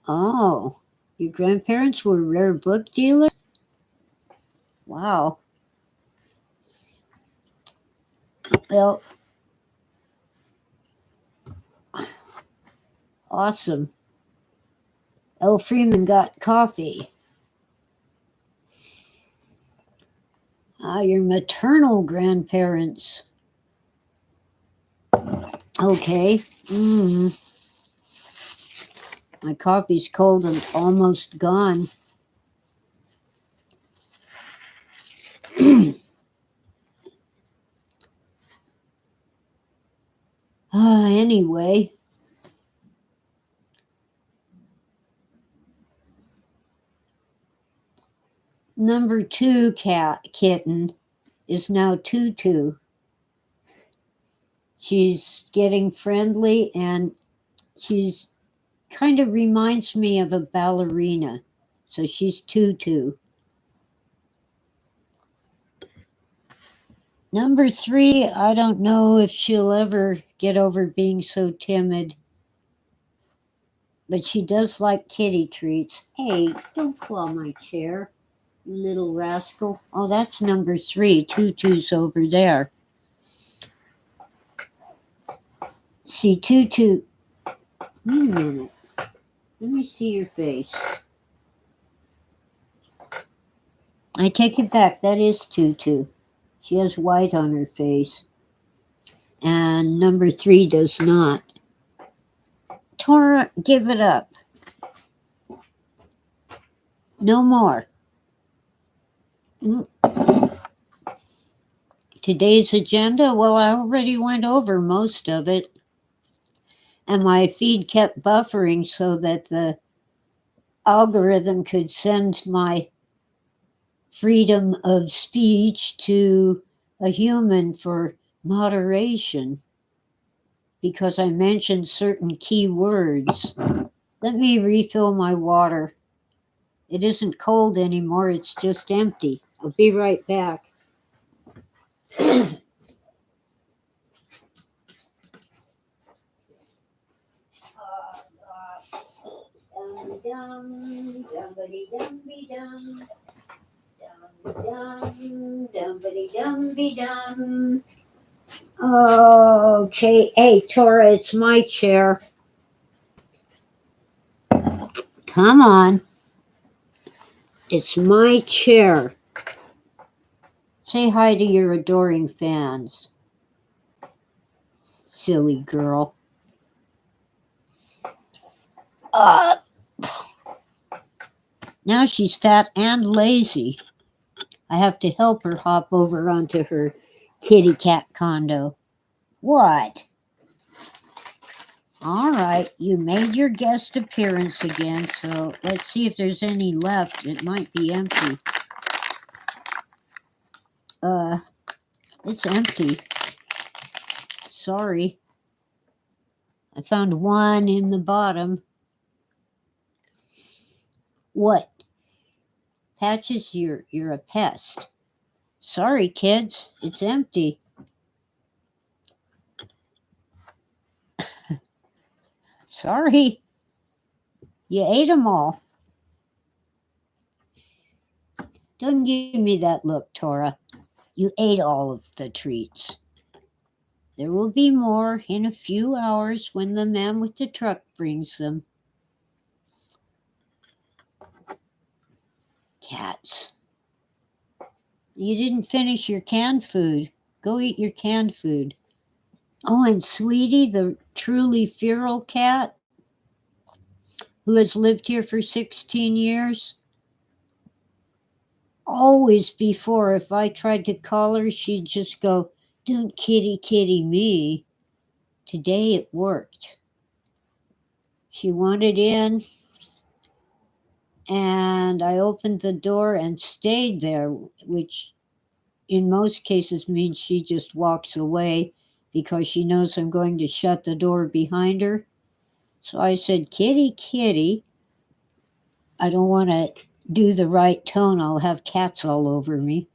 Oh, your grandparents were rare book dealers? Wow. Well, awesome. L. Freeman got coffee. Your maternal grandparents. Okay. My coffee's cold and almost gone. Anyway. Number 2 kitten is now Tutu. She's getting friendly and she's kind of reminds me of a ballerina. So she's Tutu. Number 3, I don't know if she'll ever get over being so timid. But she does like kitty treats. Hey, don't claw my chair, you little rascal. Oh, that's number 3. Tutu's over there. See, Tutu. Wait a minute. Let me see your face. I take it back. That is Tutu. She has white on her face. And number 3 does not. Tora, give it up. No more. Today's agenda, well, I already went over most of it. And my feed kept buffering so that the algorithm could send my freedom of speech to a human for moderation because I mentioned certain key words. Let me refill my water. It isn't cold anymore, it's just empty. I'll be right back. Dum dumbity dumby dum dum dumbity dumby dum. Okay, hey Tora, it's my chair. Come on, it's my chair. Say hi to your adoring fans. Silly girl. Uh, now she's fat and lazy. I have to help her hop over onto her kitty cat condo. What? All right, you made your guest appearance again, so let's see if there's any left. It might be empty. It's empty. Sorry. I found one in the bottom. What? Patches, you're a pest. Sorry, kids, it's empty. Sorry. You ate them all. Don't give me that look, Tora. You ate all of the treats. There will be more in a few hours when the man with the truck brings them. Cats. You didn't finish your canned food. Go eat your canned food. Oh, and Sweetie, the truly feral cat who has lived here for 16 years. Always before, if I tried to call her, she'd just go, "Don't kitty kitty me." Today it worked. She wanted in, and I opened the door and stayed there, which in most cases means she just walks away because she knows I'm going to shut the door behind her. So I said, "Kitty, kitty." I don't want to do the right tone. I'll have cats all over me.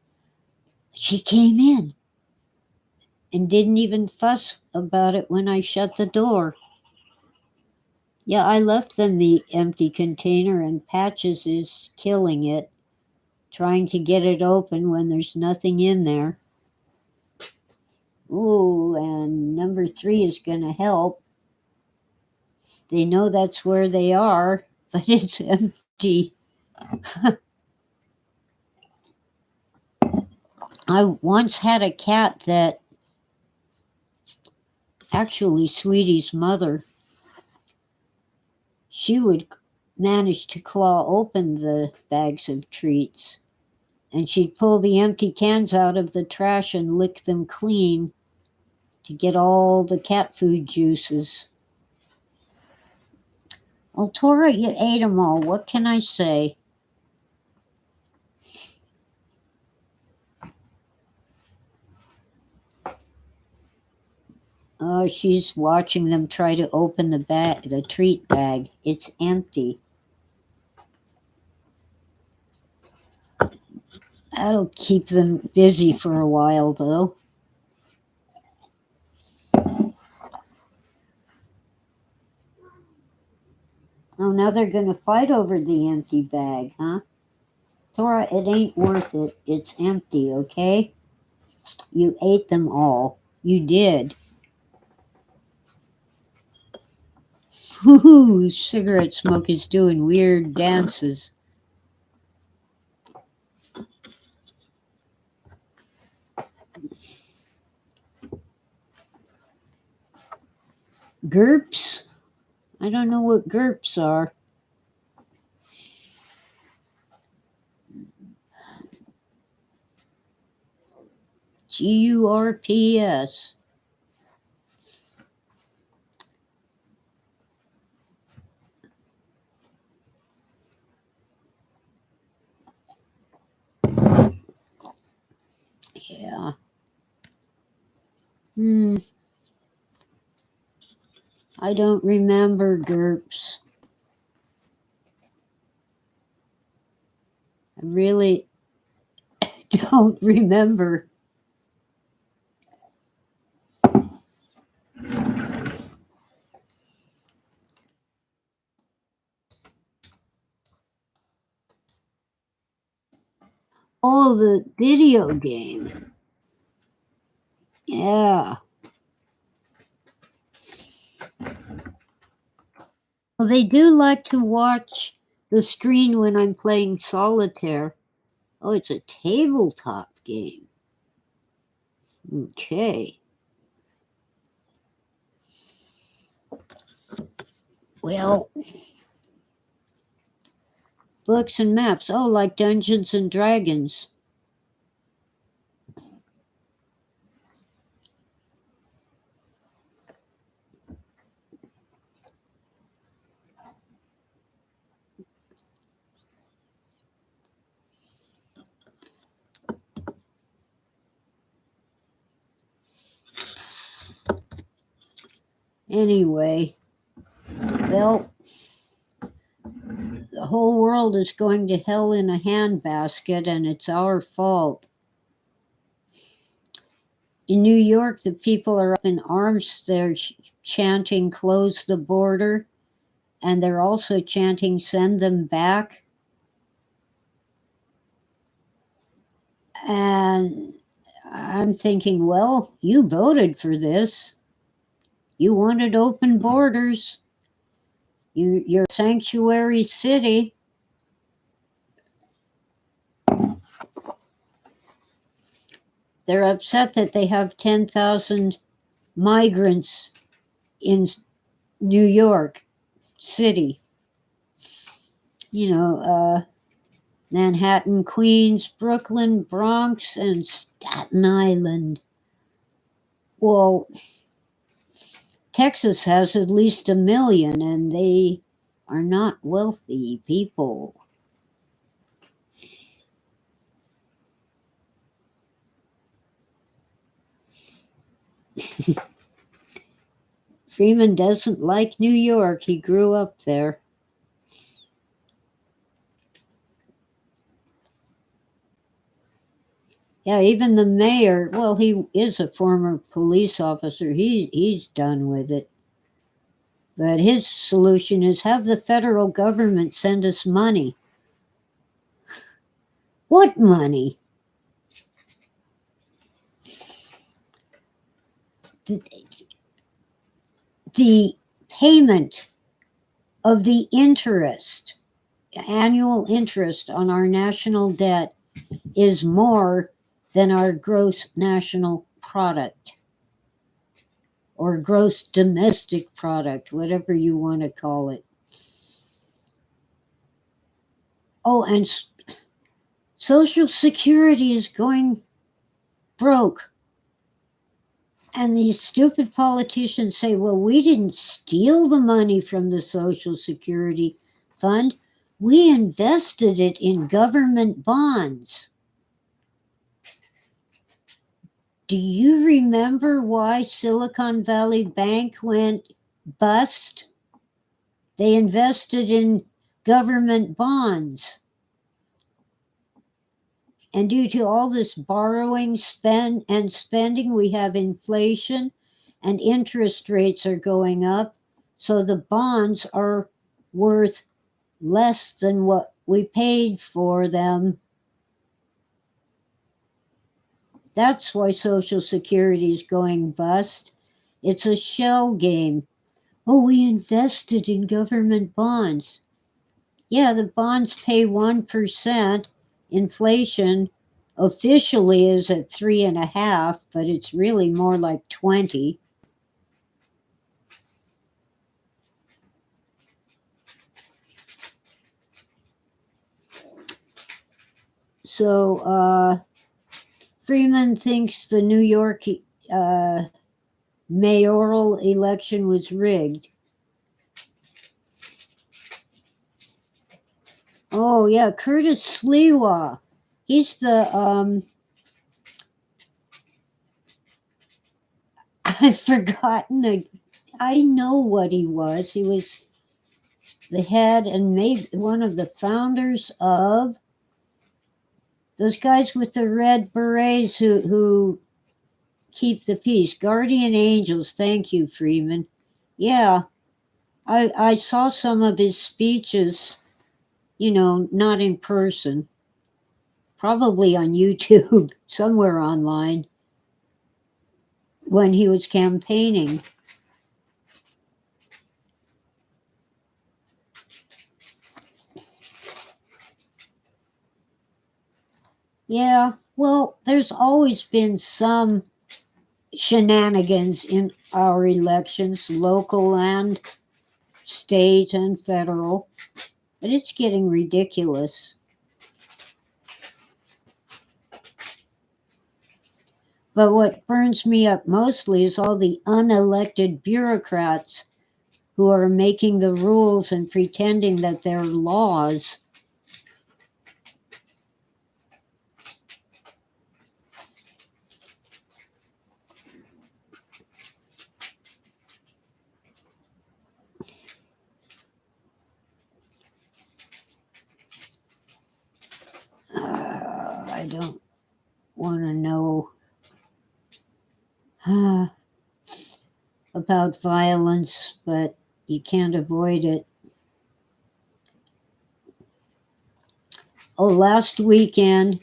She came in and didn't even fuss about it when I shut the door. Yeah, I left them the empty container, and Patches is killing it, trying to get it open when there's nothing in there. Ooh, and number 3 is going to help. They know that's where they are, but it's empty. I once had a cat that, actually Sweetie's mother, she would manage to claw open the bags of treats, and she'd pull the empty cans out of the trash and lick them clean to get all the cat food juices. Well, Tora, you ate them all. What can I say? Oh, she's watching them try to open the treat bag. It's empty. That'll keep them busy for a while, though. Oh, now they're going to fight over the empty bag, huh? Tora, it ain't worth it. It's empty, okay? You ate them all. You did. Woohoo! Cigarette smoke is doing weird dances. GURPS? I don't know what GURPS are. GURPS. Yeah. I don't remember GURPS. I really don't remember. Oh, the video game. Yeah. Well, they do like to watch the screen when I'm playing solitaire. Oh, it's a tabletop game. Okay. Well, books and maps. Oh, like Dungeons and Dragons. Anyway, well, the whole world is going to hell in a handbasket, and it's our fault. In New York, the people are up in arms. They're chanting, close the border, and they're also chanting, send them back. And I'm thinking, well, you voted for this. You wanted open borders. You're a sanctuary city. They're upset that they have 10,000 migrants in New York City. You know, Manhattan, Queens, Brooklyn, Bronx, and Staten Island. Well, Texas has at least 1 million, and they are not wealthy people. Freeman doesn't like New York. He grew up there. Yeah, even the mayor, well, he is a former police officer. He's done with it. But his solution is have the federal government send us money. What money? The payment of the interest, annual interest on our national debt is more than our gross national product or gross domestic product, whatever you want to call it. Oh, and Social Security is going broke. And these stupid politicians say, well, we didn't steal the money from the Social Security fund. We invested it in government bonds. Do you remember why Silicon Valley Bank went bust? They invested in government bonds. And due to all this borrowing, spending, we have inflation and interest rates are going up. So the bonds are worth less than what we paid for them. That's why Social Security is going bust. It's a shell game. Oh, we invested in government bonds. Yeah, the bonds pay 1%. Inflation officially is at 3.5%, but it's really more like 20. So Freeman thinks the New York mayoral election was rigged. Oh yeah, Curtis Sliwa. He's the I've forgotten. I know what he was. He was the head and maybe one of the founders of those guys with the red berets who keep the peace. Guardian angels. Thank you, Freeman. Yeah, I saw some of his speeches, not in person, probably on YouTube, somewhere online, when he was campaigning. Yeah, well, there's always been some shenanigans in our elections, local and state and federal, but it's getting ridiculous. But what burns me up mostly is all the unelected bureaucrats who are making the rules and pretending that they're laws. I don't want to know about violence, but you can't avoid it. Oh, last weekend,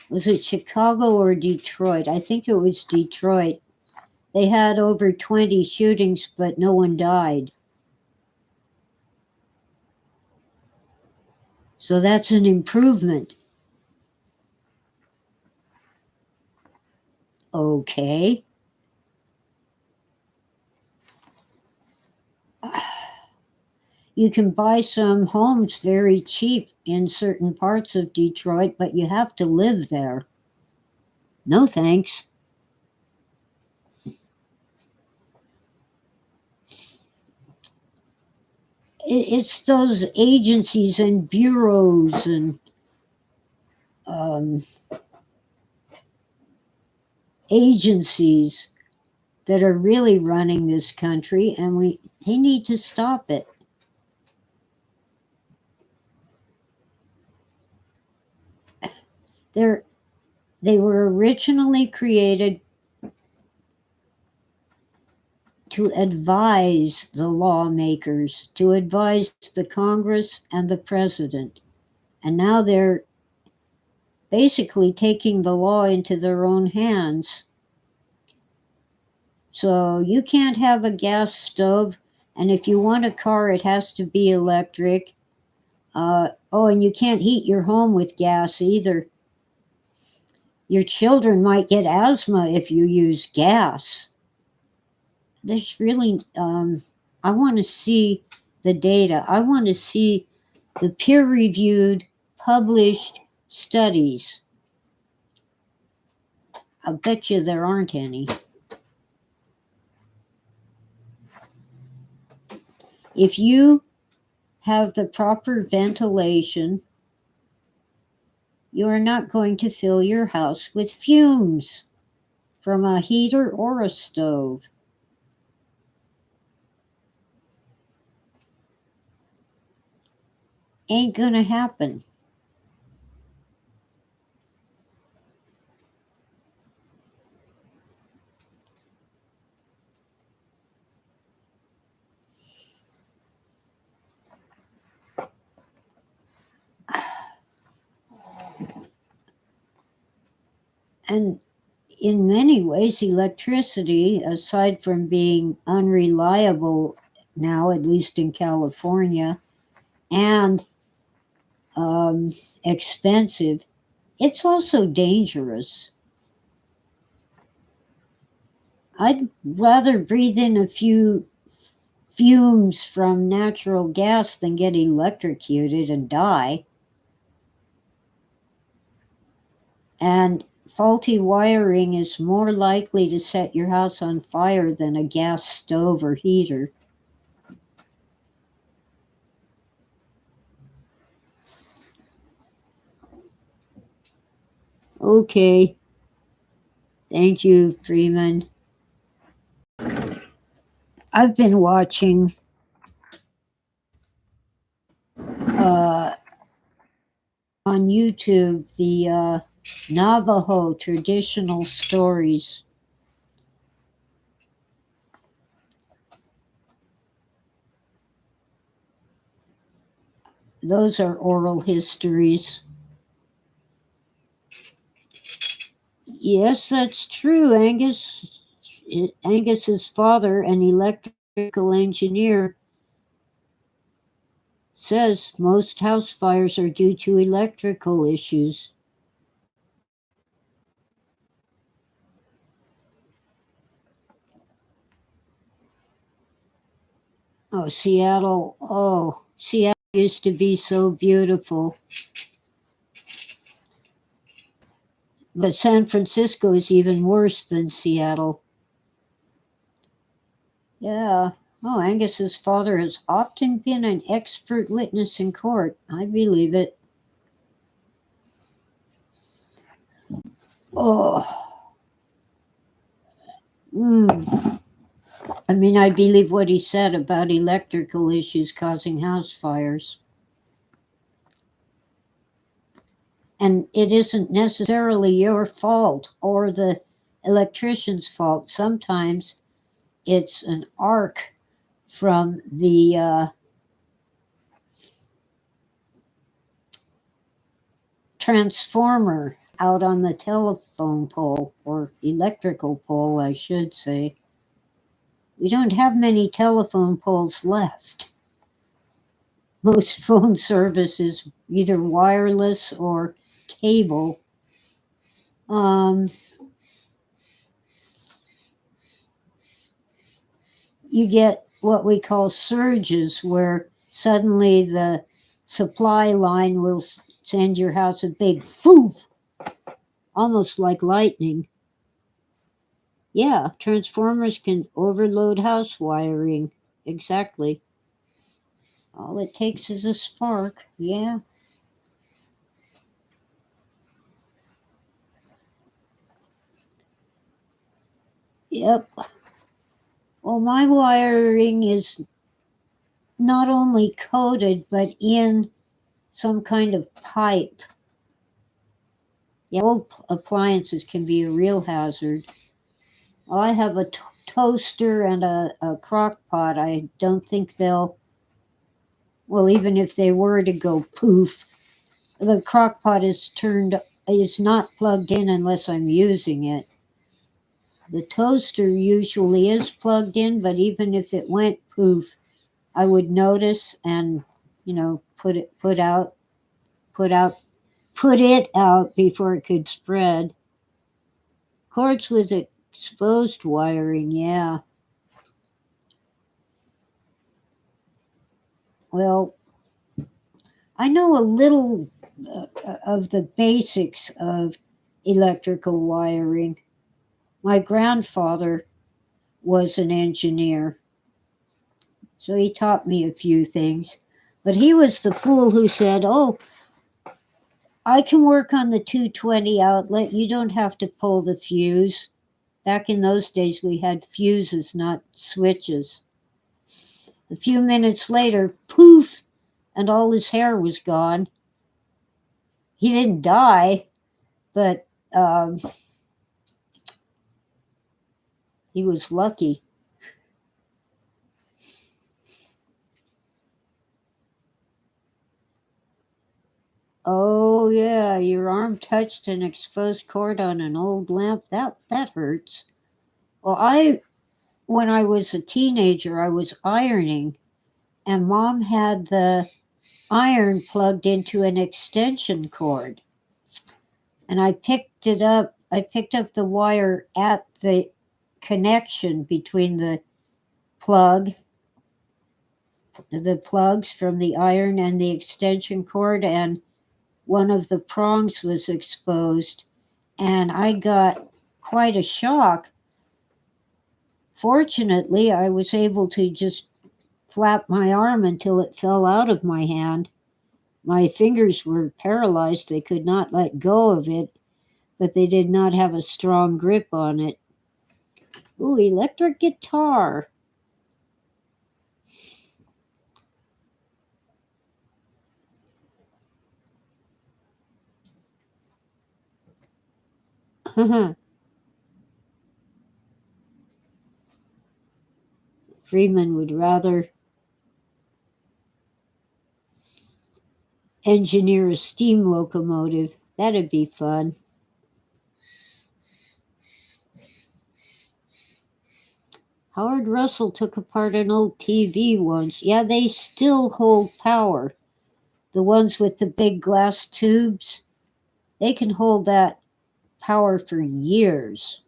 was it Chicago or Detroit? I think it was Detroit. They had over 20 shootings, but no one died. So that's an improvement. Okay. You can buy some homes very cheap in certain parts of Detroit, but you have to live there. No thanks. It's those agencies and bureaus and agencies that are really running this country, and they need to stop it. They were originally created to advise the lawmakers, to advise the Congress and the president. And now they're basically taking the law into their own hands. So you can't have a gas stove, and if you want a car, it has to be electric. And you can't heat your home with gas either. Your children might get asthma if you use gas. There's really, I want to see the data. I want to see the peer-reviewed, published studies. I bet you there aren't any. If you have the proper ventilation, you are not going to fill your house with fumes from a heater or a stove. Ain't gonna happen. And in many ways, electricity, aside from being unreliable now, at least in California, and expensive, it's also dangerous. I'd rather breathe in a few fumes from natural gas than get electrocuted and die. And faulty wiring is more likely to set your house on fire than a gas stove or heater. Okay. Thank you, Freeman. I've been watching uh, on YouTube the Navajo traditional stories. Those are oral histories. Yes, that's true. Angus's father, an electrical engineer, says most house fires are due to electrical issues. Oh, Seattle. Oh, Seattle used to be so beautiful. But San Francisco is even worse than Seattle. Yeah. Oh, Angus's father has often been an expert witness in court. I believe it. Oh. I mean, I believe what he said about electrical issues causing house fires. And it isn't necessarily your fault or the electrician's fault. Sometimes it's an arc from the transformer out on the telephone pole, or electrical pole, I should say. We don't have many telephone poles left. Most phone service is either wireless or cable. You get what we call surges, where suddenly the supply line will send your house a big foof, almost like lightning. Yeah, transformers can overload house wiring. Exactly. All it takes is a spark. Yeah. Yep. Well, my wiring is not only coated, but in some kind of pipe. Yeah, old appliances can be a real hazard. Well, I have a toaster and a crock pot. I don't think they'll, well, even if they were to go poof, the crock pot is not plugged in unless I'm using it. The toaster usually is plugged in, but even if it went poof, I would notice and, put out, put it out before it could spread. Cords with exposed wiring, yeah. Well, I know a little of the basics of electrical wiring. My grandfather was an engineer, so he taught me a few things. But he was the fool who said, "Oh, I can work on the 220 outlet. You don't have to pull the fuse." Back in those days, we had fuses, not switches. A few minutes later, poof, and all his hair was gone. He didn't die, but he was lucky. Oh yeah, your arm touched an exposed cord on an old lamp. That hurts. Well, when I was a teenager, I was ironing, and Mom had the iron plugged into an extension cord, and I picked it up. I picked up the wire at the connection between plug, the plugs from the iron and the extension cord, and one of the prongs was exposed, and I got quite a shock. Fortunately, I was able to just flap my arm until it fell out of my hand. My fingers were paralyzed, they could not let go of it, but they did not have a strong grip on it. Ooh, electric guitar. Freeman would rather engineer a steam locomotive. That'd be fun. Howard Russell took apart an old TV once. Yeah, they still hold power. The ones with the big glass tubes, they can hold that power for years.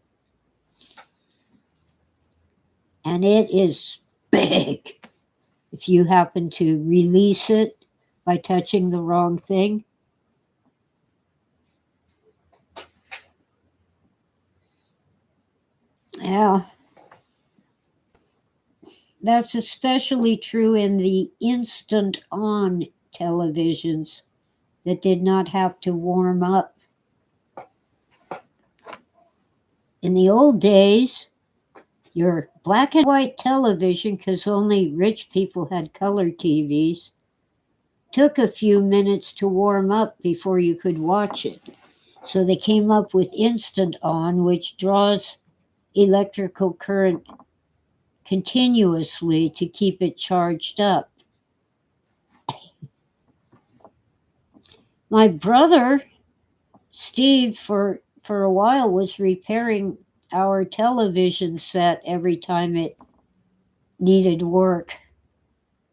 And it is big. If you happen to release it by touching the wrong thing. Yeah. That's especially true in the instant on televisions that did not have to warm up. In the old days, your black and white television, because only rich people had color TVs, took a few minutes to warm up before you could watch it. So they came up with instant on, which draws electrical current continuously to keep it charged up. My brother, Steve, for a while was repairing our television set every time it needed work.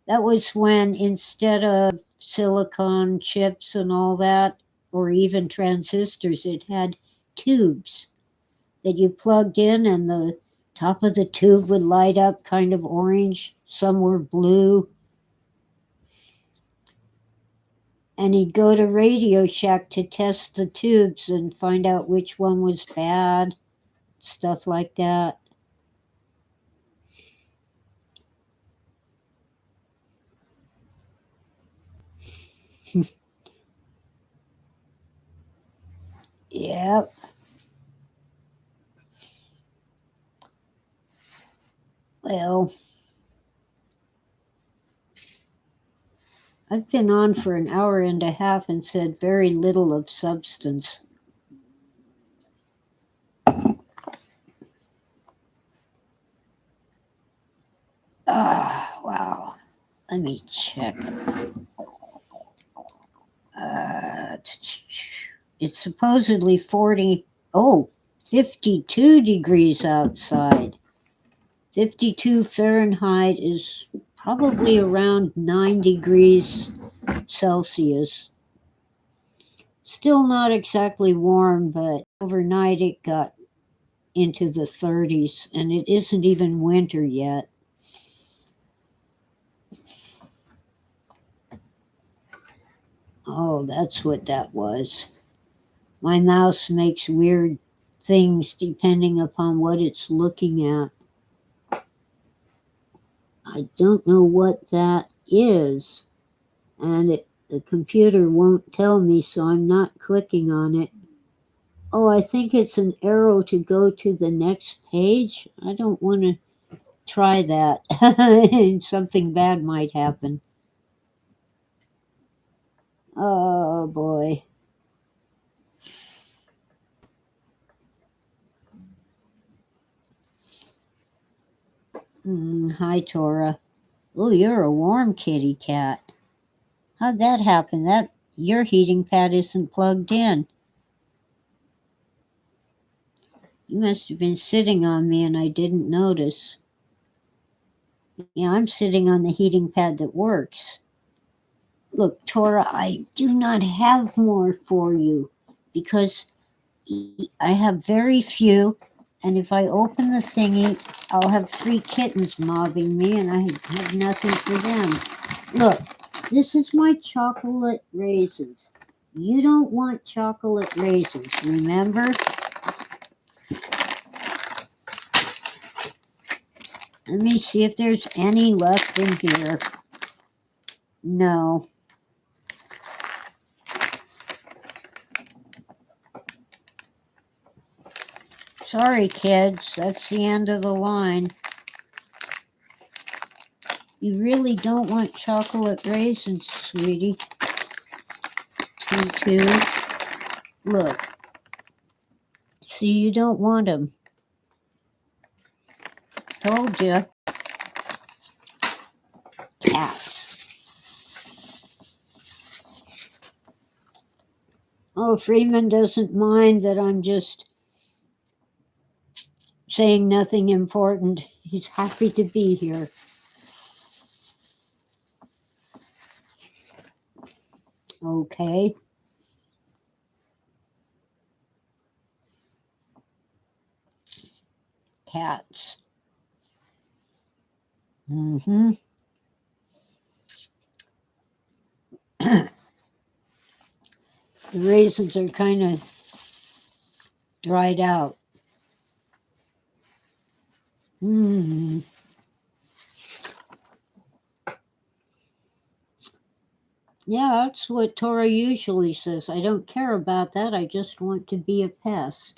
That was when instead of silicon chips and all that, or even transistors, it had tubes that you plugged in, and the top of the tube would light up kind of orange, some were blue. And he'd go to Radio Shack to test the tubes and find out which one was bad, stuff like that. Yep. Well, I've been on for an hour and a half and said very little of substance. Wow. Let me check. It's supposedly 52 degrees outside. 52 Fahrenheit is probably around 9 degrees Celsius. Still not exactly warm, but overnight it got into the 30s, and it isn't even winter yet. Oh, that's what that was. My mouse makes weird things depending upon what it's looking at. I don't know what that is, and the computer won't tell me, so I'm not clicking on it. Oh, I think it's an arrow to go to the next page. I don't want to try that. Something bad might happen. Oh, boy. Hi, Tora. Oh, you're a warm kitty cat. How'd that happen? Your heating pad isn't plugged in. You must have been sitting on me and I didn't notice. Yeah, I'm sitting on the heating pad that works. Look, Tora, I do not have more for you because I have very few, and if I open the thingy, I'll have 3 kittens mobbing me and I have nothing for them. Look, this is my chocolate raisins. You don't want chocolate raisins, remember? Let me see if there's any left in here. No. Sorry, kids, that's the end of the line. You really don't want chocolate raisins, sweetie. Tutu. Look. See, you don't want them. Told you. Cats. Oh, Freeman doesn't mind that I'm just saying nothing important. He's happy to be here. Okay. Cats. Mm-hmm. The raisins are kind of dried out. Mm. Yeah, that's what Tora usually says. I don't care about that. I just want to be a pest.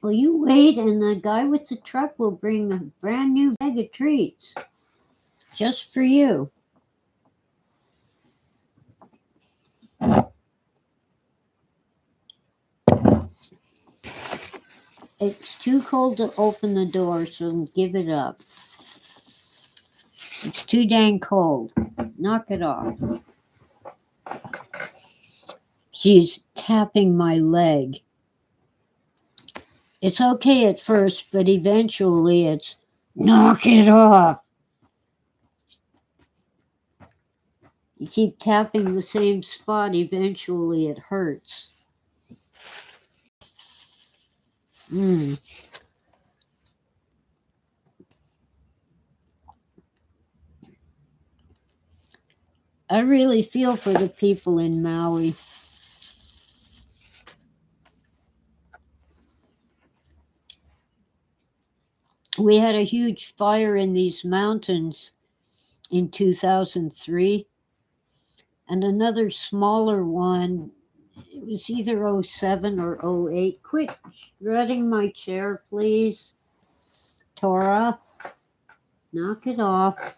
Well, you wait, and the guy with the truck will bring a brand new bag of treats just for you. It's too cold to open the door, so give it up. It's too dang cold. Knock it off. She's tapping my leg. It's okay at first, but eventually it's knock it off. You keep tapping the same spot, eventually it hurts. I really feel for the people in Maui. We had a huge fire in these mountains in 2003, and another smaller one. It was either 07 or 08. Quit shredding my chair, please. Tora, knock it off.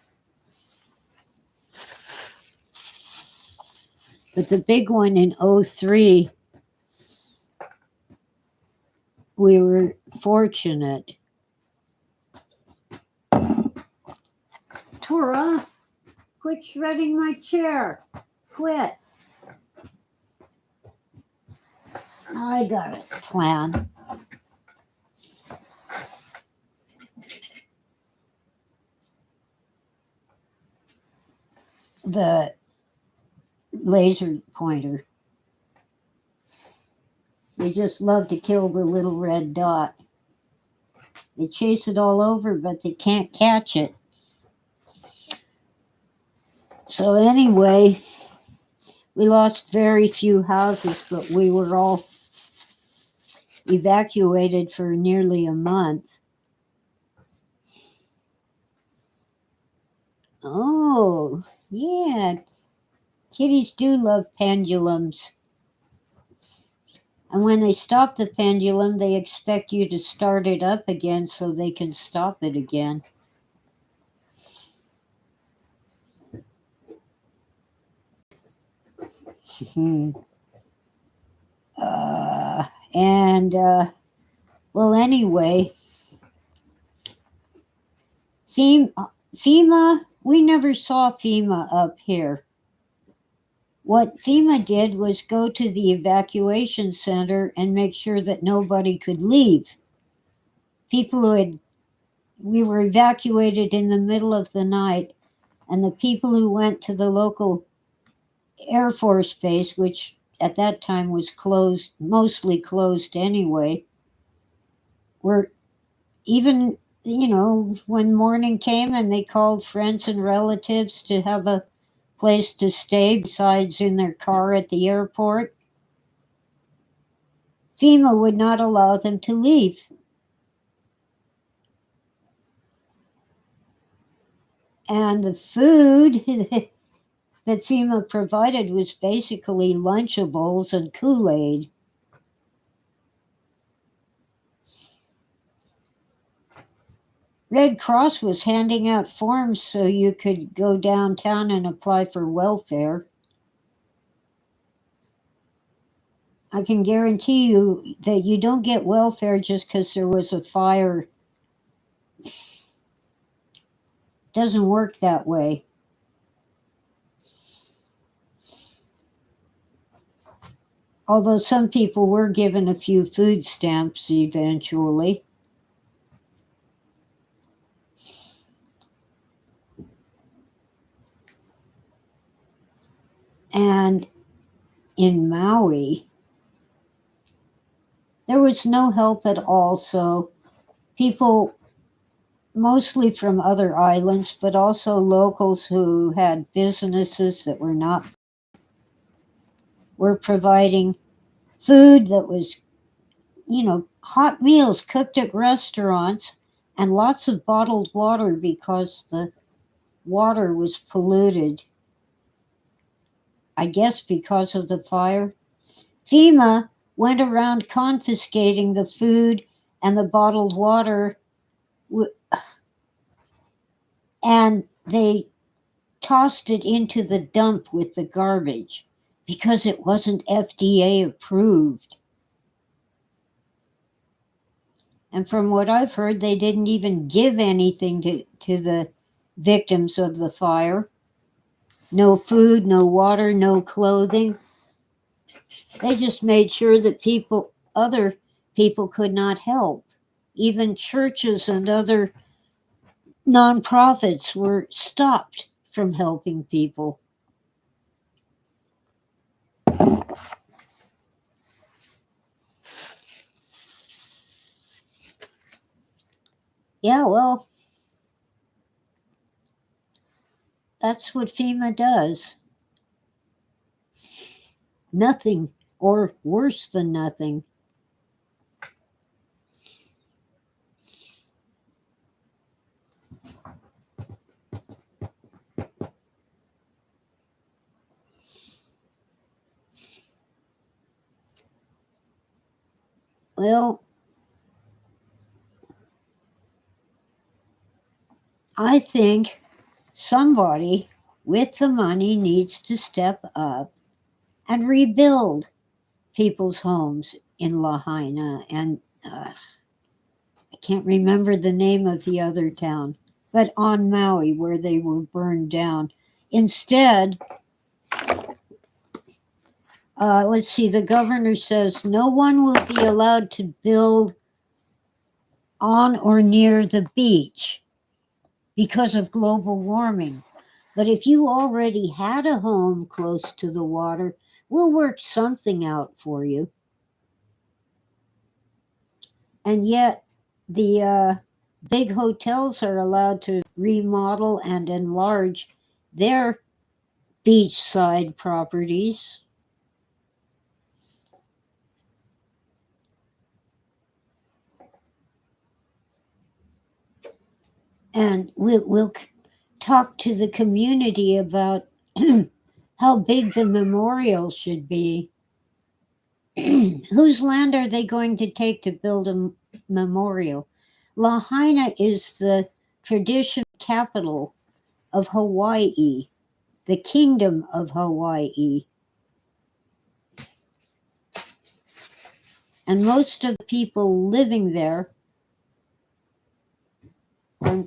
But the big one in 03, we were fortunate. Tora, quit shredding my chair. Quit. I got a plan. The laser pointer. They just love to kill the little red dot. They chase it all over, but they can't catch it. So anyway, we lost very few houses, but we were all evacuated for nearly a month. Oh, yeah. Kitties do love pendulums. And when they stop the pendulum, they expect you to start it up again so they can stop it again. Well, anyway, FEMA, we never saw FEMA up here. What FEMA did was go to the evacuation center and make sure that nobody could leave. We were evacuated in the middle of the night, and the people who went to the local Air Force base, which at that time was closed, mostly closed anyway, were even, when morning came and they called friends and relatives to have a place to stay besides in their car at the airport, FEMA would not allow them to leave. And the food that FEMA provided was basically Lunchables and Kool-Aid. Red Cross was handing out forms so you could go downtown and apply for welfare. I can guarantee you that you don't get welfare just because there was a fire. It doesn't work that way. Although some people were given a few food stamps eventually. And in Maui, there was no help at all. So people, mostly from other islands, but also locals who had businesses that were providing food that was, hot meals cooked at restaurants and lots of bottled water because the water was polluted. I guess because of the fire. FEMA went around confiscating the food and the bottled water, and they tossed it into the dump with the garbage because it wasn't FDA approved. And from what I've heard, they didn't even give anything to the victims of the fire. No food, no water, no clothing. They just made sure that other people could not help. Even churches and other nonprofits were stopped from helping people. Yeah, well, that's what FEMA does. Nothing, or worse than nothing. Well, I think somebody with the money needs to step up and rebuild people's homes in Lahaina and I can't remember the name of the other town, but on Maui where they were burned down. Instead, let's see, the governor says no one will be allowed to build on or near the beach because of global warming. But if you already had a home close to the water, we'll work something out for you. And yet, the big hotels are allowed to remodel and enlarge their beachside properties. And we'll talk to the community about how big the memorial should be. Whose land are they going to take to build a memorial? Lahaina is the traditional capital of Hawaii, the Kingdom of Hawaii. And most of the people living there are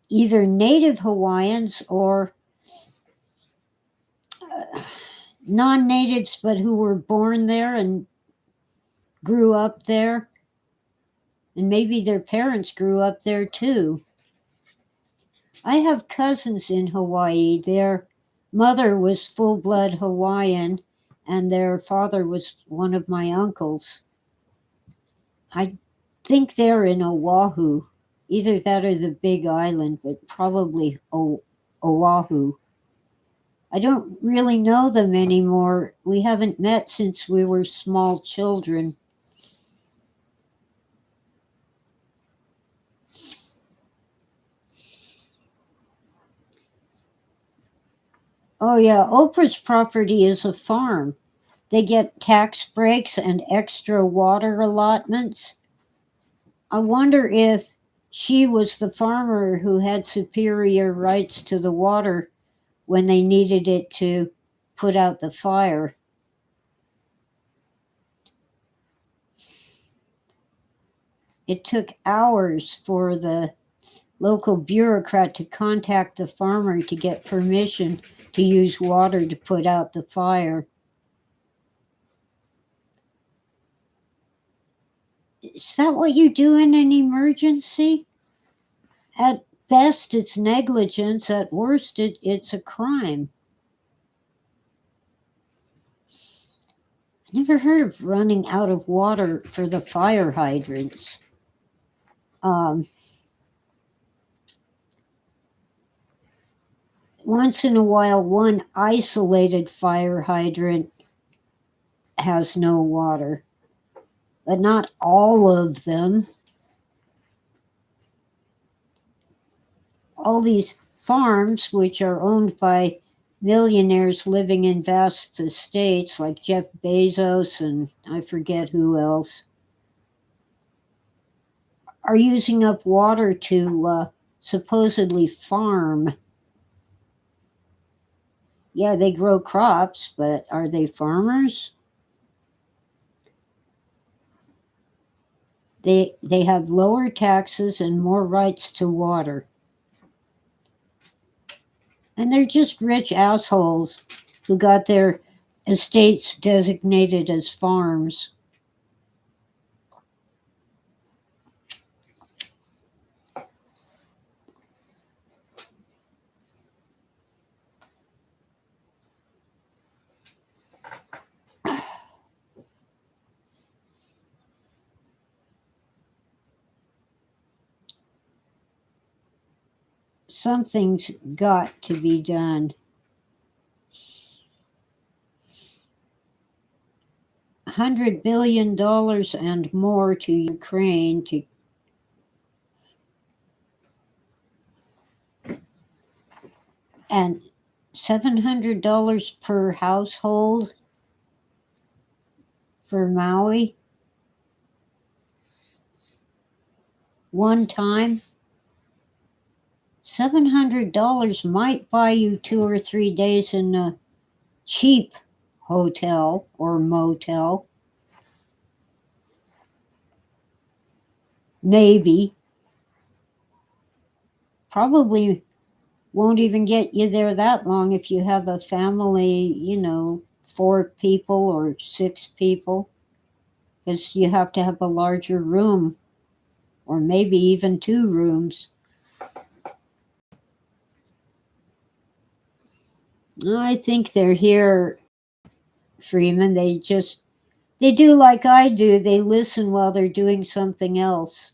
either native Hawaiians or non natives, but who were born there and grew up there. And maybe their parents grew up there too. I have cousins in Hawaii. Their mother was full blood Hawaiian, and their father was one of my uncles. I think they're in Oahu, either that or the Big Island, but probably Oahu. I don't really know them anymore. We haven't met since we were small children. Oh, yeah, Oprah's property is a farm. They get tax breaks and extra water allotments. I wonder if She was the farmer who had superior rights to the water when they needed it to put out the fire. It took hours for the local bureaucrat to contact the farmer to get permission to use water to put out the fire. Is that what you do in an emergency? At best, it's negligence. At worst, it's a crime. I never heard of running out of water for the fire hydrants. Once in a while, one isolated fire hydrant has no water, but not all of them. All these farms, which are owned by millionaires living in vast estates like Jeff Bezos and I forget who else, are using up water to supposedly farm. Yeah, they grow crops, but are they farmers? They have lower taxes and more rights to water. And they're just rich assholes who got their estates designated as farms. Something's got to be done. $100 billion and more to Ukraine and $700 per household for Maui. One time. $700 might buy you 2 or 3 days in a cheap hotel or motel. Maybe. Probably won't even get you there that long if you have a family, 4 people or 6 people, because you have to have a larger room or maybe even 2 rooms. I think they're here, Freeman. They do like I do. They listen while they're doing something else.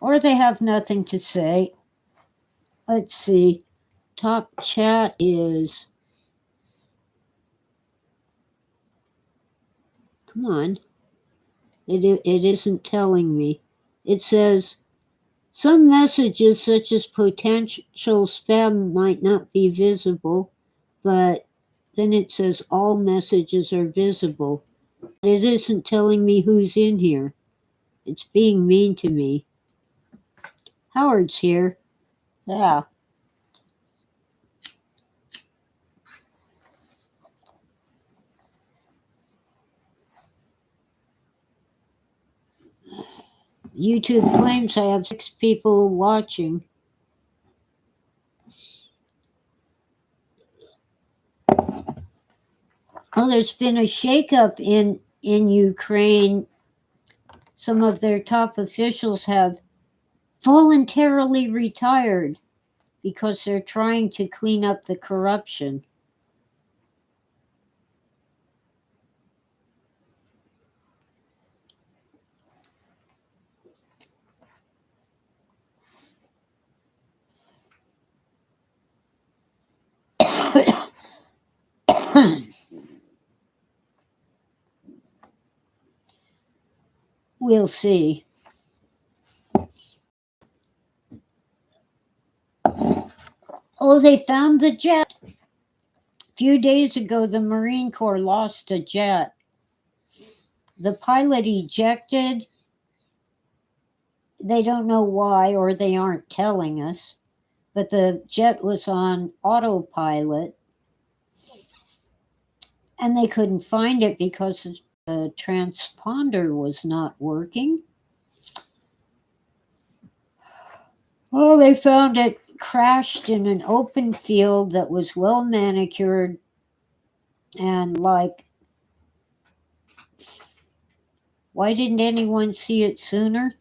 Or they have nothing to say. Let's see. Top chat is... Come on. It isn't telling me. It says, some messages such as potential spam might not be visible, but then it says all messages are visible. It isn't telling me who's in here. It's being mean to me. Howard's here. Yeah. YouTube claims I have 6 people watching. Oh, there's been a shakeup in Ukraine. Some of their top officials have voluntarily retired because they're trying to clean up the corruption. We'll see. Oh, they found the jet. A few days ago, the Marine Corps lost a jet. The pilot ejected, they don't know why, or they aren't telling us, but the jet was on autopilot and they couldn't find it because the transponder was not working. Oh, they found it crashed in an open field that was well manicured and like, why didn't anyone see it sooner?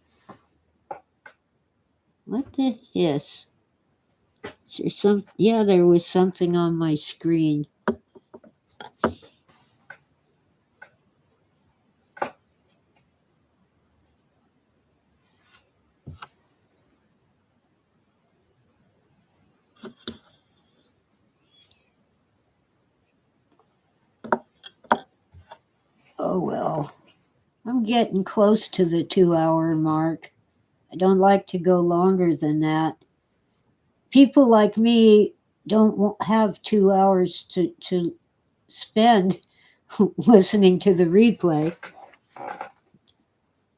What the hiss? Is there some? Yeah, there was something on my screen. Oh well. I'm getting close to the 2 hour mark. I don't like to go longer than that. People like me don't have 2 hours to spend listening to the replay.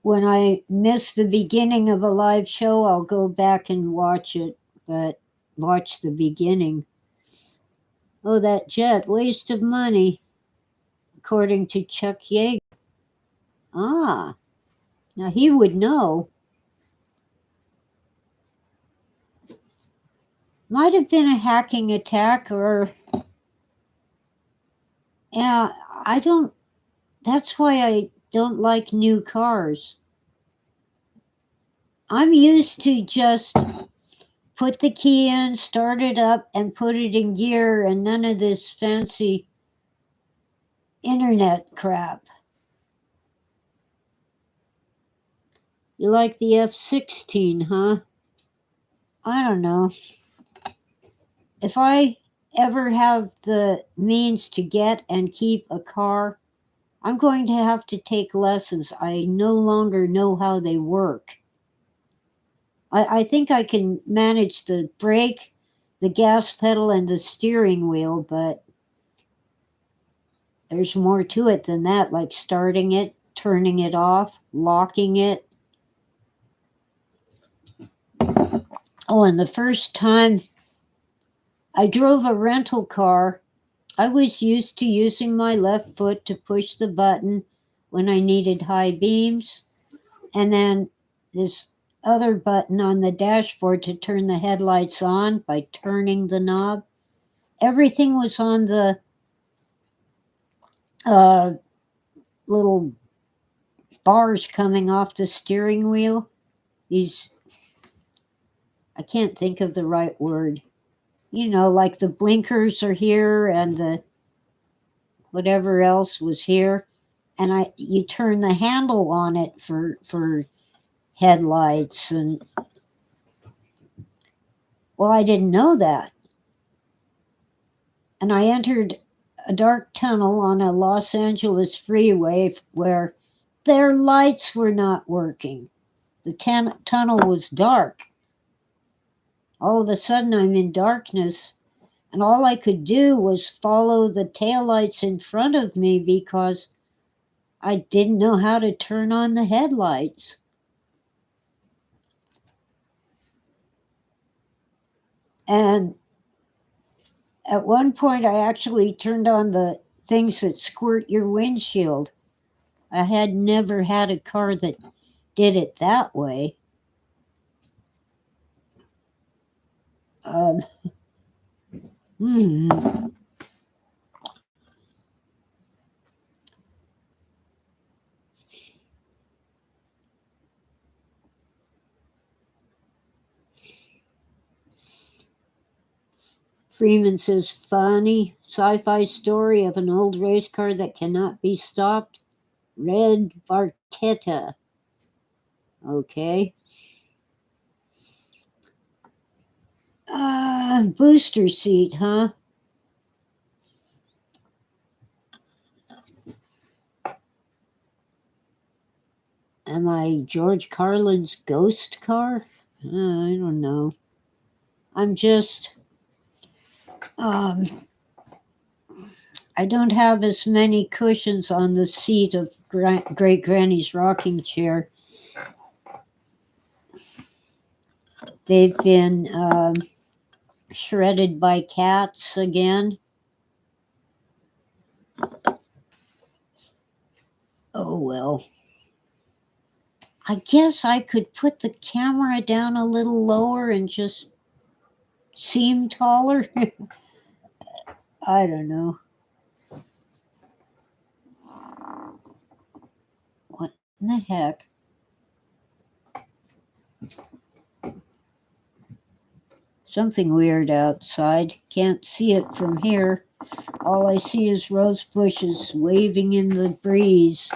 When I miss the beginning of a live show, I'll go back and watch it, but watch the beginning. Oh, that jet, waste of money, according to Chuck Yeager. Ah, now he would know. Might have been a hacking attack, or yeah, I don't. That's why I don't like new cars. I'm used to just put the key in, start it up, and put it in gear, and none of this fancy internet crap. You like the F-16, huh? I don't know. If I ever have the means to get and keep a car, I'm going to have to take lessons. I no longer know how they work. I think I can manage the brake, the gas pedal, and the steering wheel, but there's more to it than that, like starting it, turning it off, locking it. Oh, and the first time I drove a rental car, I was used to using my left foot to push the button when I needed high beams, and then this other button on the dashboard to turn the headlights on by turning the knob. Everything was on the little bars coming off the steering wheel. These, I can't think of the right word. You know, like the blinkers are here and the whatever else was here. And you turn the handle on it for headlights, and well, I didn't know that. And I entered a dark tunnel on a Los Angeles freeway where their lights were not working. The tunnel was dark. All of a sudden, I'm in darkness, and all I could do was follow the taillights in front of me because I didn't know how to turn on the headlights. And at one point, I actually turned on the things that squirt your windshield. I had never had a car that did it that way. Um, hmm. Freeman says, funny sci-fi story of an old race car that cannot be stopped. Red Barchetta. Okay. Booster seat, huh? Am I George Carlin's ghost car? I don't know. I'm just, I don't have as many cushions on the seat of Great Granny's rocking chair. They've been shredded by cats again. Oh well. I guess I could put the camera down a little lower and just seem taller. I don't know. What in the heck? Something weird outside. Can't see it from here. All I see is rose bushes waving in the breeze.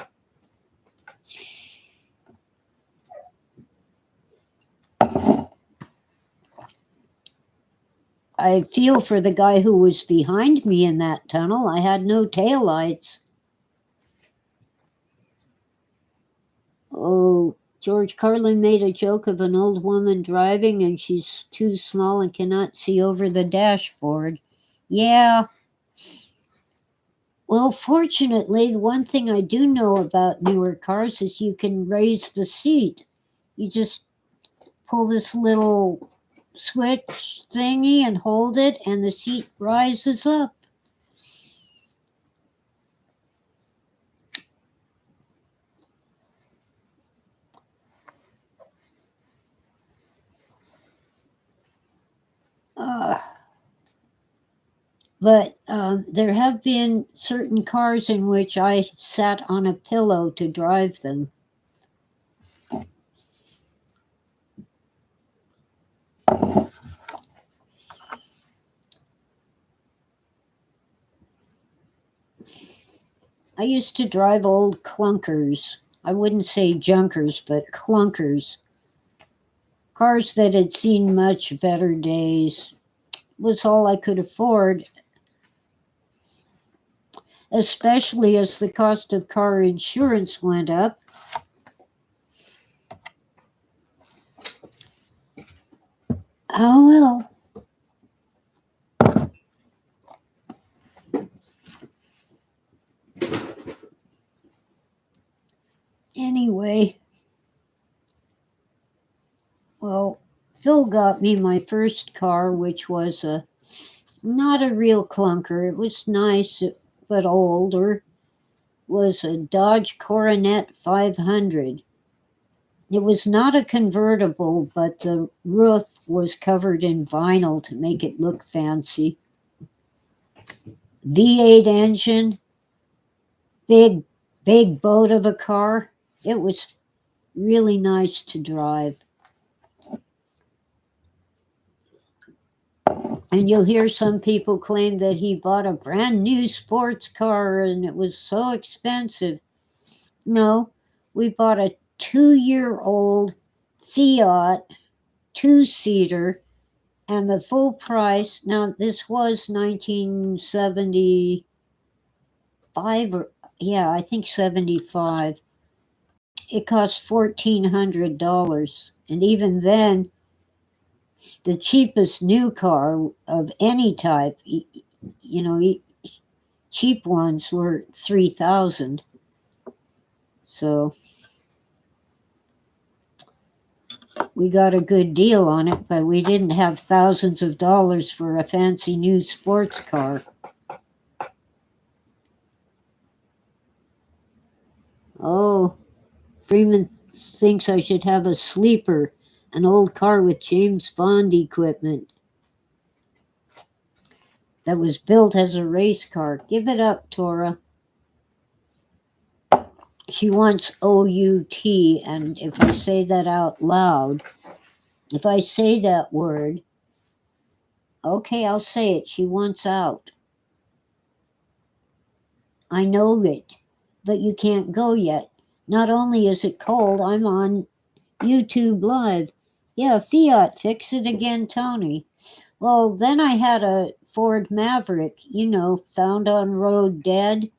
I feel for the guy who was behind me in that tunnel. I had no taillights. Oh, George Carlin made a joke of an old woman driving and she's too small and cannot see over the dashboard. Yeah. Well, fortunately, the one thing I do know about newer cars is you can raise the seat. You just pull this little switch thingy and hold it, and the seat rises up. But there have been certain cars in which I sat on a pillow to drive them. I used to drive old clunkers. I wouldn't say junkers, but clunkers. Cars that had seen much better days. Was all I could afford, especially as the cost of car insurance went up. Oh well. Anyway, well, Phil got me my first car, which was not a real clunker. It was nice, but older. Was a Dodge Coronet 500. It was not a convertible, but the roof was covered in vinyl to make it look fancy. V8 engine, big boat of a car. It was really nice to drive. And you'll hear some people claim that he bought a brand new sports car and it was so expensive. No, we bought a 2-year-old Fiat two-seater, and the full price. Now this was 1975, or yeah, I think 75. It cost $1,400, and even then, the cheapest new car of any type, you know, cheap ones were 3,000. So we got a good deal on it, but we didn't have thousands of dollars for a fancy new sports car. Oh, Freeman thinks I should have a sleeper, an old car with James Bond equipment that was built as a race car. Give it up, Tora. She wants OUT, and if I say that out loud, if I say that word, okay, I'll say it. She wants out. I know it, but you can't go yet. Not only is it cold, I'm on YouTube Live. Yeah, Fiat, fix it again, Tony. Well, then I had a Ford Maverick, found on road dead.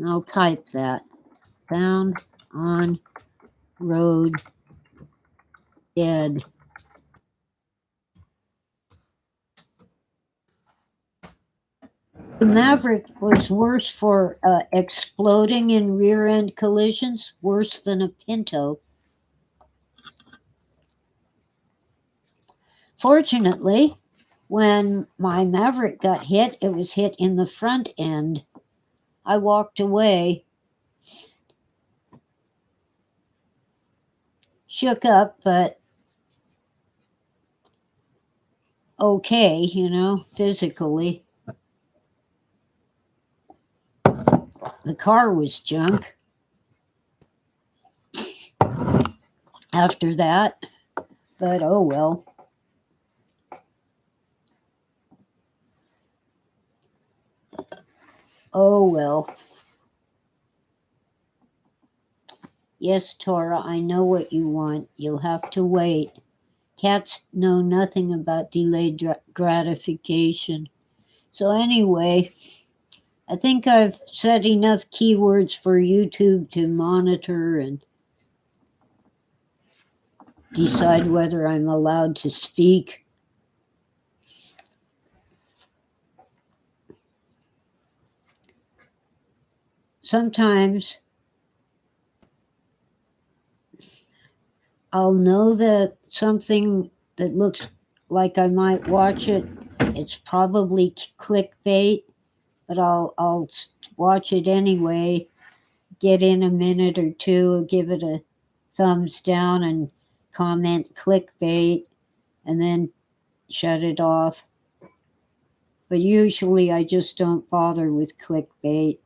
I'll type that. Found on road dead. The Maverick was worse for exploding in rear end collisions, worse than a Pinto. Fortunately, when my Maverick got hit, it was hit in the front end. I walked away, shook up, but okay, physically. The car was junk after that, but oh well. Oh well. Yes, Tora, I know what you want. You'll have to wait. Cats know nothing about delayed gratification. So, anyway, I think I've said enough keywords for YouTube to monitor and decide whether I'm allowed to speak. Sometimes I'll know that something that looks like I might watch it, it's probably clickbait, but I'll watch it anyway, get in a minute or two, give it a thumbs down and comment clickbait, and then shut it off. But usually I just don't bother with clickbait.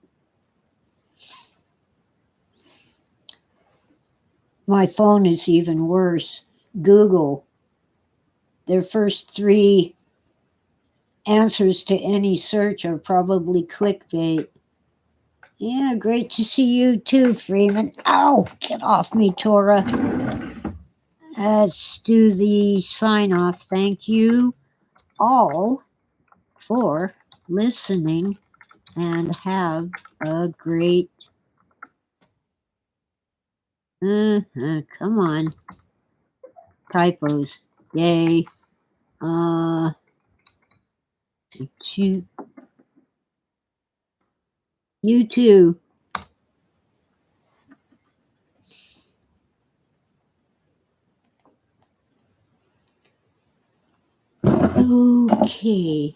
My phone is even worse. Google, their first 3 answers to any search are probably clickbait. Yeah, great to see you too, Freeman. Ow, get off me, Tora. Let's do the sign off. Thank you all for listening and have a great. Come on. Typos. Yay. Shoot. You too. Okay.